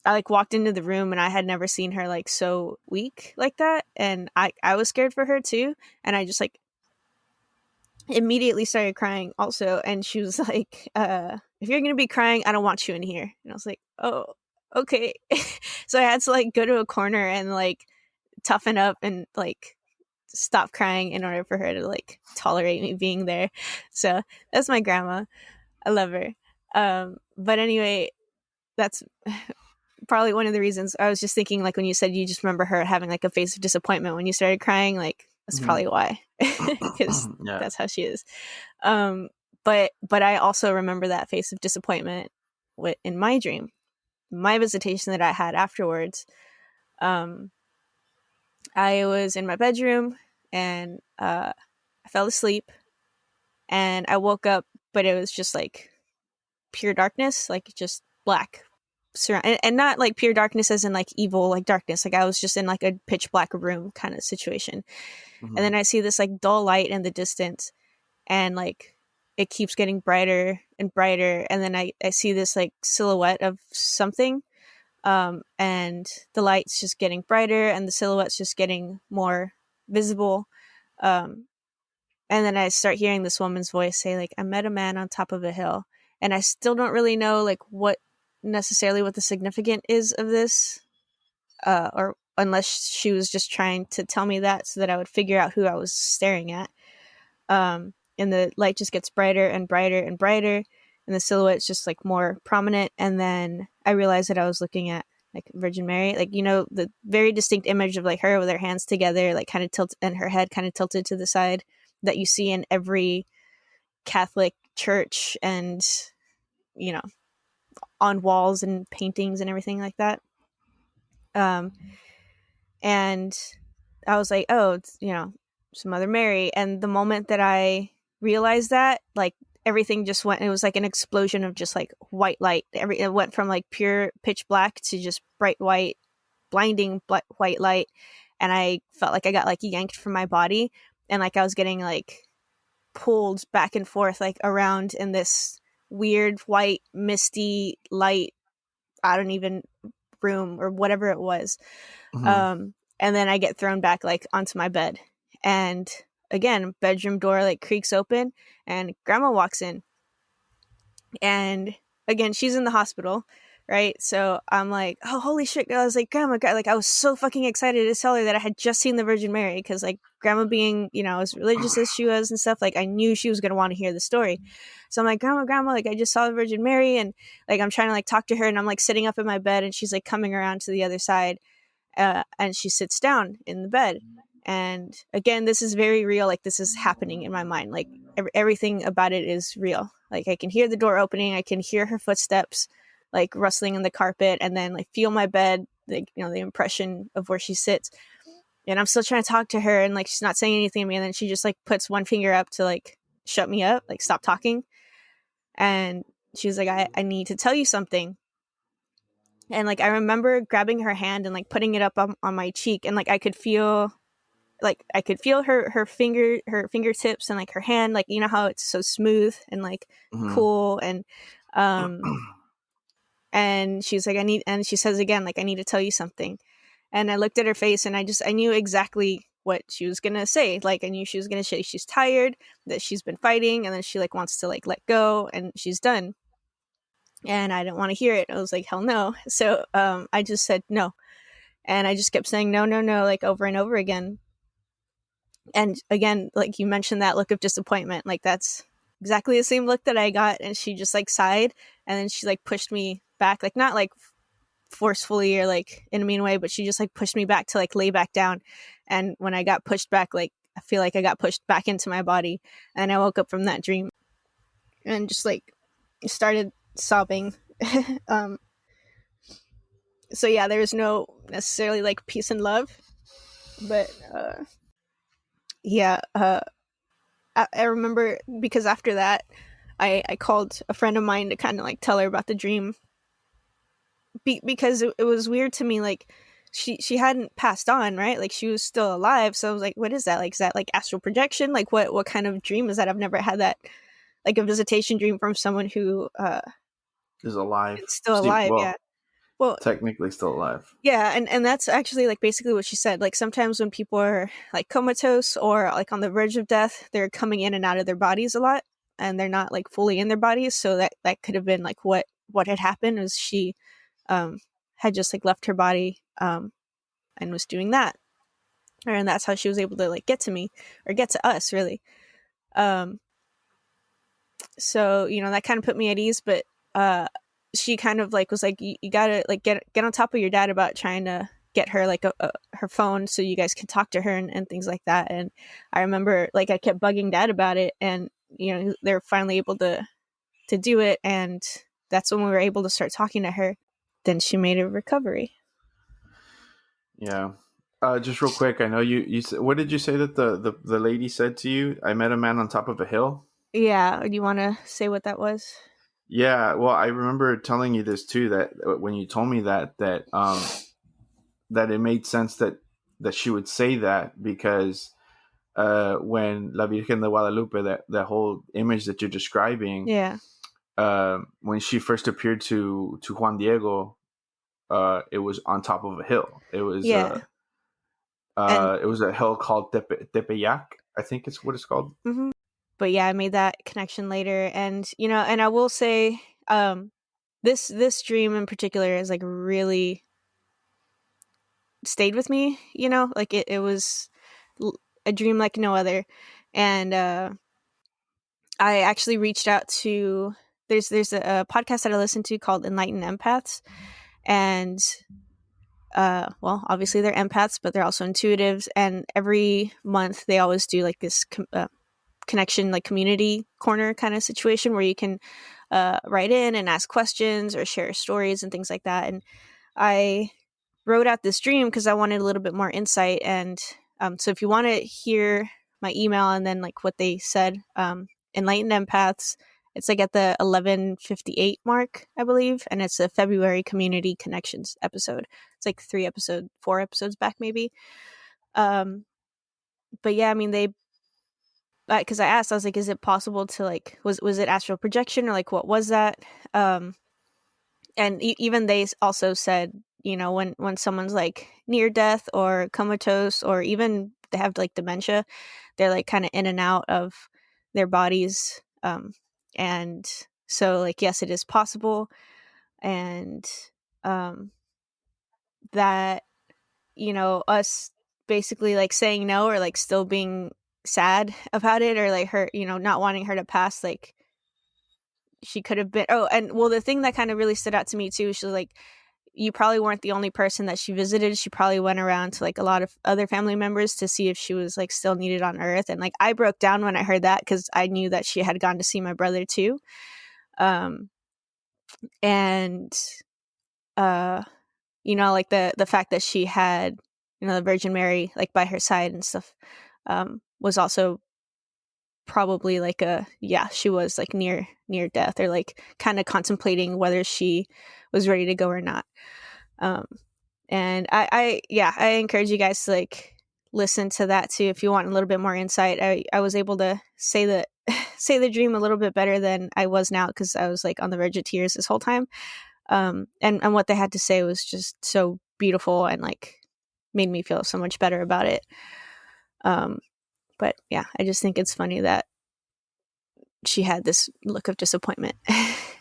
I like walked into the room and I had never seen her like so weak like that, and I was scared for her too, and I just like immediately started crying also. And she was like, if you're gonna be crying, I don't want you in here. And I was like, oh, okay. So I had to like go to a corner and like toughen up and like stop crying in order for her to like tolerate me being there. So that's my grandma. I love her. But anyway, that's probably one of the reasons. I was just thinking, like, when you said you just remember her having like a face of disappointment when you started crying, like, that's Mhm. probably why, because Yeah. that's how she is. um but I also remember that face of disappointment in my dream, my visitation that I had afterwards. um I was in my bedroom, and I fell asleep, and I woke up, but it was just like pure darkness, like just black. And not like pure darkness as in like evil, like darkness. Like, I was just in like a pitch black room kind of situation. And Hmm. then I see this like dull light in the distance, and like it keeps getting brighter and brighter. And then I see this like silhouette of something. And the light's just getting brighter and the silhouette's just getting more visible. Um, and then I start hearing this woman's voice say, like, I met a man on top of a hill. And I still don't really know, like, what necessarily what the significant is of this, or unless she was just trying to tell me that so that I would figure out who I was staring at. And the light just gets brighter and brighter and brighter, and the silhouette's just like more prominent. And then I realized that I was looking at like Virgin Mary, like, you know, the very distinct image of like her with her hands together, like kind of tilted, and her head kind of tilted to the side, that you see in every Catholic church and, you know, on walls and paintings and everything like that. And I was like, oh, it's, you know, it's Mother Mary. And the moment that I realized that, like, everything just went, it was like an explosion of just like white light. It went from like pure pitch black to just bright white, blinding white light. And I felt like I got like yanked from my body, and like I was getting like pulled back and forth like around in this weird white misty light, I don't even, room or whatever it was. Mm-hmm. And then I get thrown back like onto my bed, and again, bedroom door like creaks open, and grandma walks in. And again, she's in the hospital, right? So I'm like, oh, holy shit. I was like, grandma, like, I was so fucking excited to tell her that I had just seen the Virgin Mary, because like grandma being, you know, as religious as she was and stuff, like I knew she was going to want to hear the story. So I'm like, grandma, like I just saw the Virgin Mary. And like I'm trying to like talk to her, and I'm like sitting up in my bed, and she's like coming around to the other side, and she sits down in the bed. And again, this is very real. Like this is happening in my mind. Like everything about it is real. Like I can hear the door opening. I can hear her footsteps, like rustling on the carpet, and then like feel my bed, like, you know, the impression of where she sits. And I'm still trying to talk to her, and like she's not saying anything to me. And then she just like puts one finger up to like shut me up, like stop talking. And she's like, I need to tell you something. And like I remember grabbing her hand and like putting it up on my cheek, and like I could feel her fingertips and like her hand, like, you know how it's so smooth and like Mm-hmm. cool. And she's like, and she says again, like, I need to tell you something. And I looked at her face, and I knew exactly what she was gonna say. Like I knew she was gonna say she's tired, that she's been fighting, and then she like wants to like let go, and she's done. And I didn't want to hear it. I was like, hell no. So I just said no. And I just kept saying no, no, no, like over and over again. And again, like you mentioned, that look of disappointment, like that's exactly the same look that I got. And she just like sighed, and then she like pushed me back, like not like forcefully or like in a mean way, but she just like pushed me back to like lay back down. And when I got pushed back, like I feel like I got pushed back into my body, and I woke up from that dream and just like started sobbing. um so yeah, there's no necessarily like peace and love, but yeah, I remember, because after that I called a friend of mine to kind of like tell her about the dream, because it was weird to me. Like she hadn't passed on, right? Like she was still alive. So I was like, what is that? Like, is that like astral projection? Like what kind of dream is that? I've never had that, like a visitation dream from someone who Is alive. is still Steve, alive. Yeah. well, Well, technically still alive. yeah, and that's actually like basically what she said. Like sometimes when people are like comatose or like on the verge of death, they're coming in and out of their bodies a lot, and they're not like fully in their bodies. So that could have been like what had happened, was she um had just like left her body, and was doing that. And that's how she was able to like get to me, or get to us, really. Um so, you know, that kind of put me at ease. But she kind of like was like, you gotta like get on top of your dad about trying to get her like her phone so you guys can talk to her, and things like that. And I remember like I kept bugging dad about it, and you know, they're finally able to do it. And that's when we were able to start talking to her. Then she made a recovery. Yeah. Just real quick, I know you said, what did you say that the lady said to you? I met a man on top of a hill. Yeah, do you want to say what that was? Yeah, well, I remember telling you this too, that when you told me that it made sense that she would say that, because when La Virgen de Guadalupe, that whole image that you're describing, Yeah. when she first appeared to Juan Diego, it was on top of a hill. Yeah. And It was a hill called Tepeyac, I think it's what it's called. mhm. But yeah, I made that connection later. And you know, and I will say, this dream in particular is like really stayed with me, like it was a dream like no other. And I actually reached out to, there's a podcast that I listen to called Enlightened Empaths. And well, obviously they're empaths, but they're also intuitives. And every month they always do like this connection, like community corner kind of situation where you can write in and ask questions or share stories and things like that. And I wrote out this dream because I wanted a little bit more insight. And so if you want to hear my email and then like what they said, Enlightened Empaths, it's like at the 11:58 mark, I believe, and it's a February Community Connections episode. It's like 4 episodes back maybe. But yeah, I mean, they, because I asked, I was like, is it possible to like, was it astral projection, or like what was that? And even they also said, when someone's like near death or comatose, or even they have like dementia, they're like kind of in and out of their bodies. And so like, yes, it is possible. And that, us basically like saying no, or like still being sad about it, or like her, not wanting her to pass, like she could have been. Oh, and well, the thing that kind of really stood out to me too, she was like, you probably weren't the only person that she visited. She probably went around to like a lot of other family members to see if she was like still needed on Earth. And like, I broke down when I heard that, because I knew that she had gone to see my brother too. And like the fact that she had, the Virgin Mary like by her side and stuff, was also probably like she was like near death, or like kind of contemplating whether she was ready to go or not. And I encourage you guys to like listen to that too if you want a little bit more insight. I was able to say the dream a little bit better than I was now, because I was like on the verge of tears this whole time. And what they had to say was just so beautiful, and like made me feel so much better about it. But yeah, I just think it's funny that she had this look of disappointment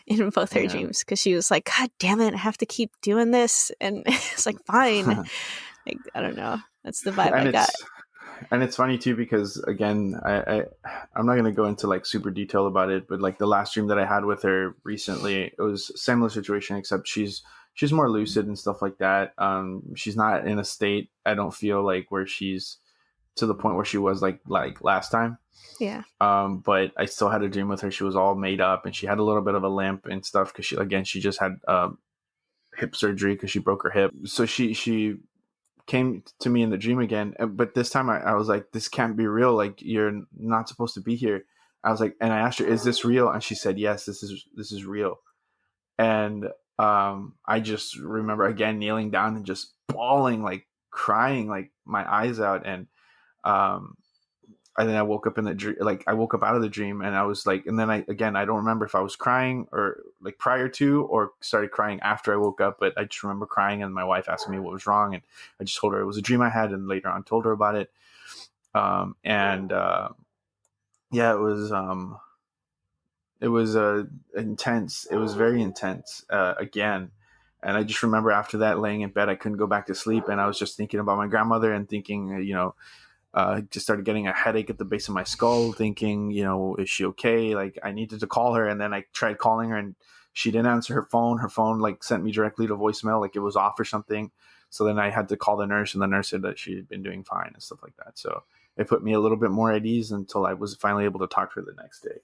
in both her dreams, because she was like, God damn it, I have to keep doing this. And it's like, fine. Like, I don't know. That's the vibe I got. And it's funny too, because again, I'm not going to go into like super detail about it, but like the last dream that I had with her recently, it was a similar situation, except she's more lucid and stuff like that. She's not in a state, I don't feel like, where she's to the point where she was like last time. Yeah. But I still had a dream with her. She was all made up, and she had a little bit of a limp and stuff, because she just had hip surgery because she broke her hip. So she came to me in the dream again, but this time I was like, this can't be real. Like, you're not supposed to be here. I was like, and I asked her, is this real? And she said, yes, this is real. And I just remember again kneeling down and just bawling, like crying, like my eyes out. And then I woke up in the dream, like I woke up out of the dream, and I was like, and then I don't remember if I was crying or like prior to, or started crying after I woke up, but I just remember crying, and my wife asked me what was wrong, and I just told her it was a dream I had, and later on told her about it. It was intense. It was very intense again. And I just remember after that, laying in bed, I couldn't go back to sleep, and I was just thinking about my grandmother, and thinking, just started getting a headache at the base of my skull, thinking, is she okay? Like, I needed to call her. And then I tried calling her, and she didn't answer her phone. Her phone like sent me directly to voicemail, like it was off or something. So then I had to call the nurse, and the nurse said that she had been doing fine and stuff like that. So it put me a little bit more at ease until I was finally able to talk to her the next day.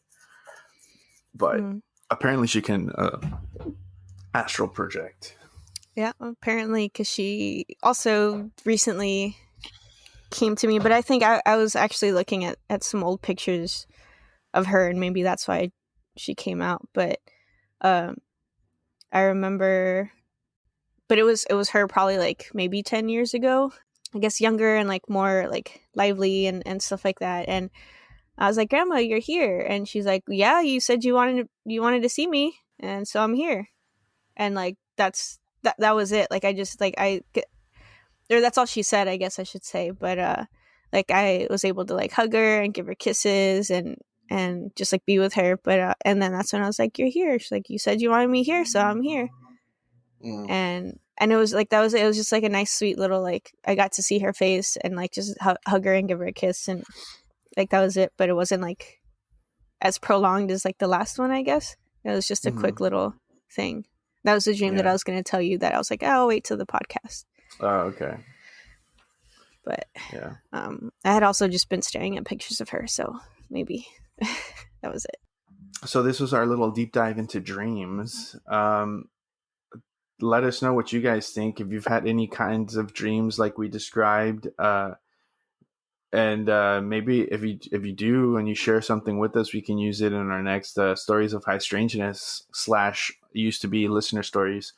But apparently she can astral project. Yeah, apparently, because she also recently came to me, but I think I was actually looking at some old pictures of her, and maybe that's why she came out. But I remember, but it was her probably like maybe 10 years ago, I guess, younger and like more like lively and stuff like that. And I was like, Grandma, you're here. And she's like, yeah, you said you wanted to see me, and so I'm here. And like that was it. Like, I just like or that's all she said, I guess I should say. But like I was able to like hug her and give her kisses and just like be with her. But and then that's when I was like, you're here. She's like, you said you wanted me here, so I'm here. And And it was like it was just like a nice sweet little, like, I got to see her face and like just hug her and give her a kiss, and like that was it. But it wasn't like as prolonged as like the last one, I guess. It was just a quick little thing. That was the dream that I was going to tell you, that I was like, oh, I'll wait till the podcast. Oh, okay. But yeah, I had also just been staring at pictures of her, so maybe that was it. So this was our little deep dive into dreams. Let us know what you guys think, if you've had any kinds of dreams like we described, and maybe if you do and you share something with us, we can use it in our next Stories of High Strangeness / used to be listener stories.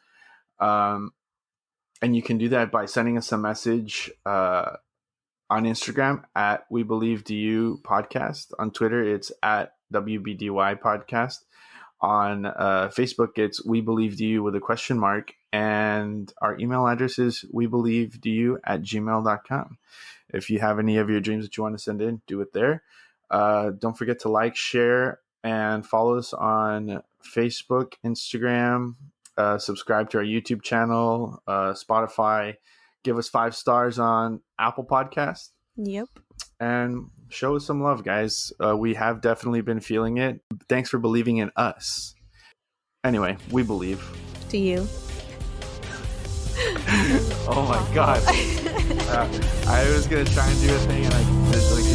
And you can do that by sending us a message on Instagram at We Believe DU Podcast. On Twitter, it's at WBDY Podcast. On Facebook, it's We Believe DU with a question mark. And our email address is webelievedu@gmail.com. If you have any of your dreams that you want to send in, do it there. Don't forget to like, share, and follow us on Facebook, Instagram. Subscribe to our YouTube channel, Spotify. Give us 5 stars on Apple Podcast. Yep. And show us some love, guys. We have definitely been feeling it. Thanks for believing in us. Anyway, we believe. To you. Oh my God. I was going to try and do a thing and I just like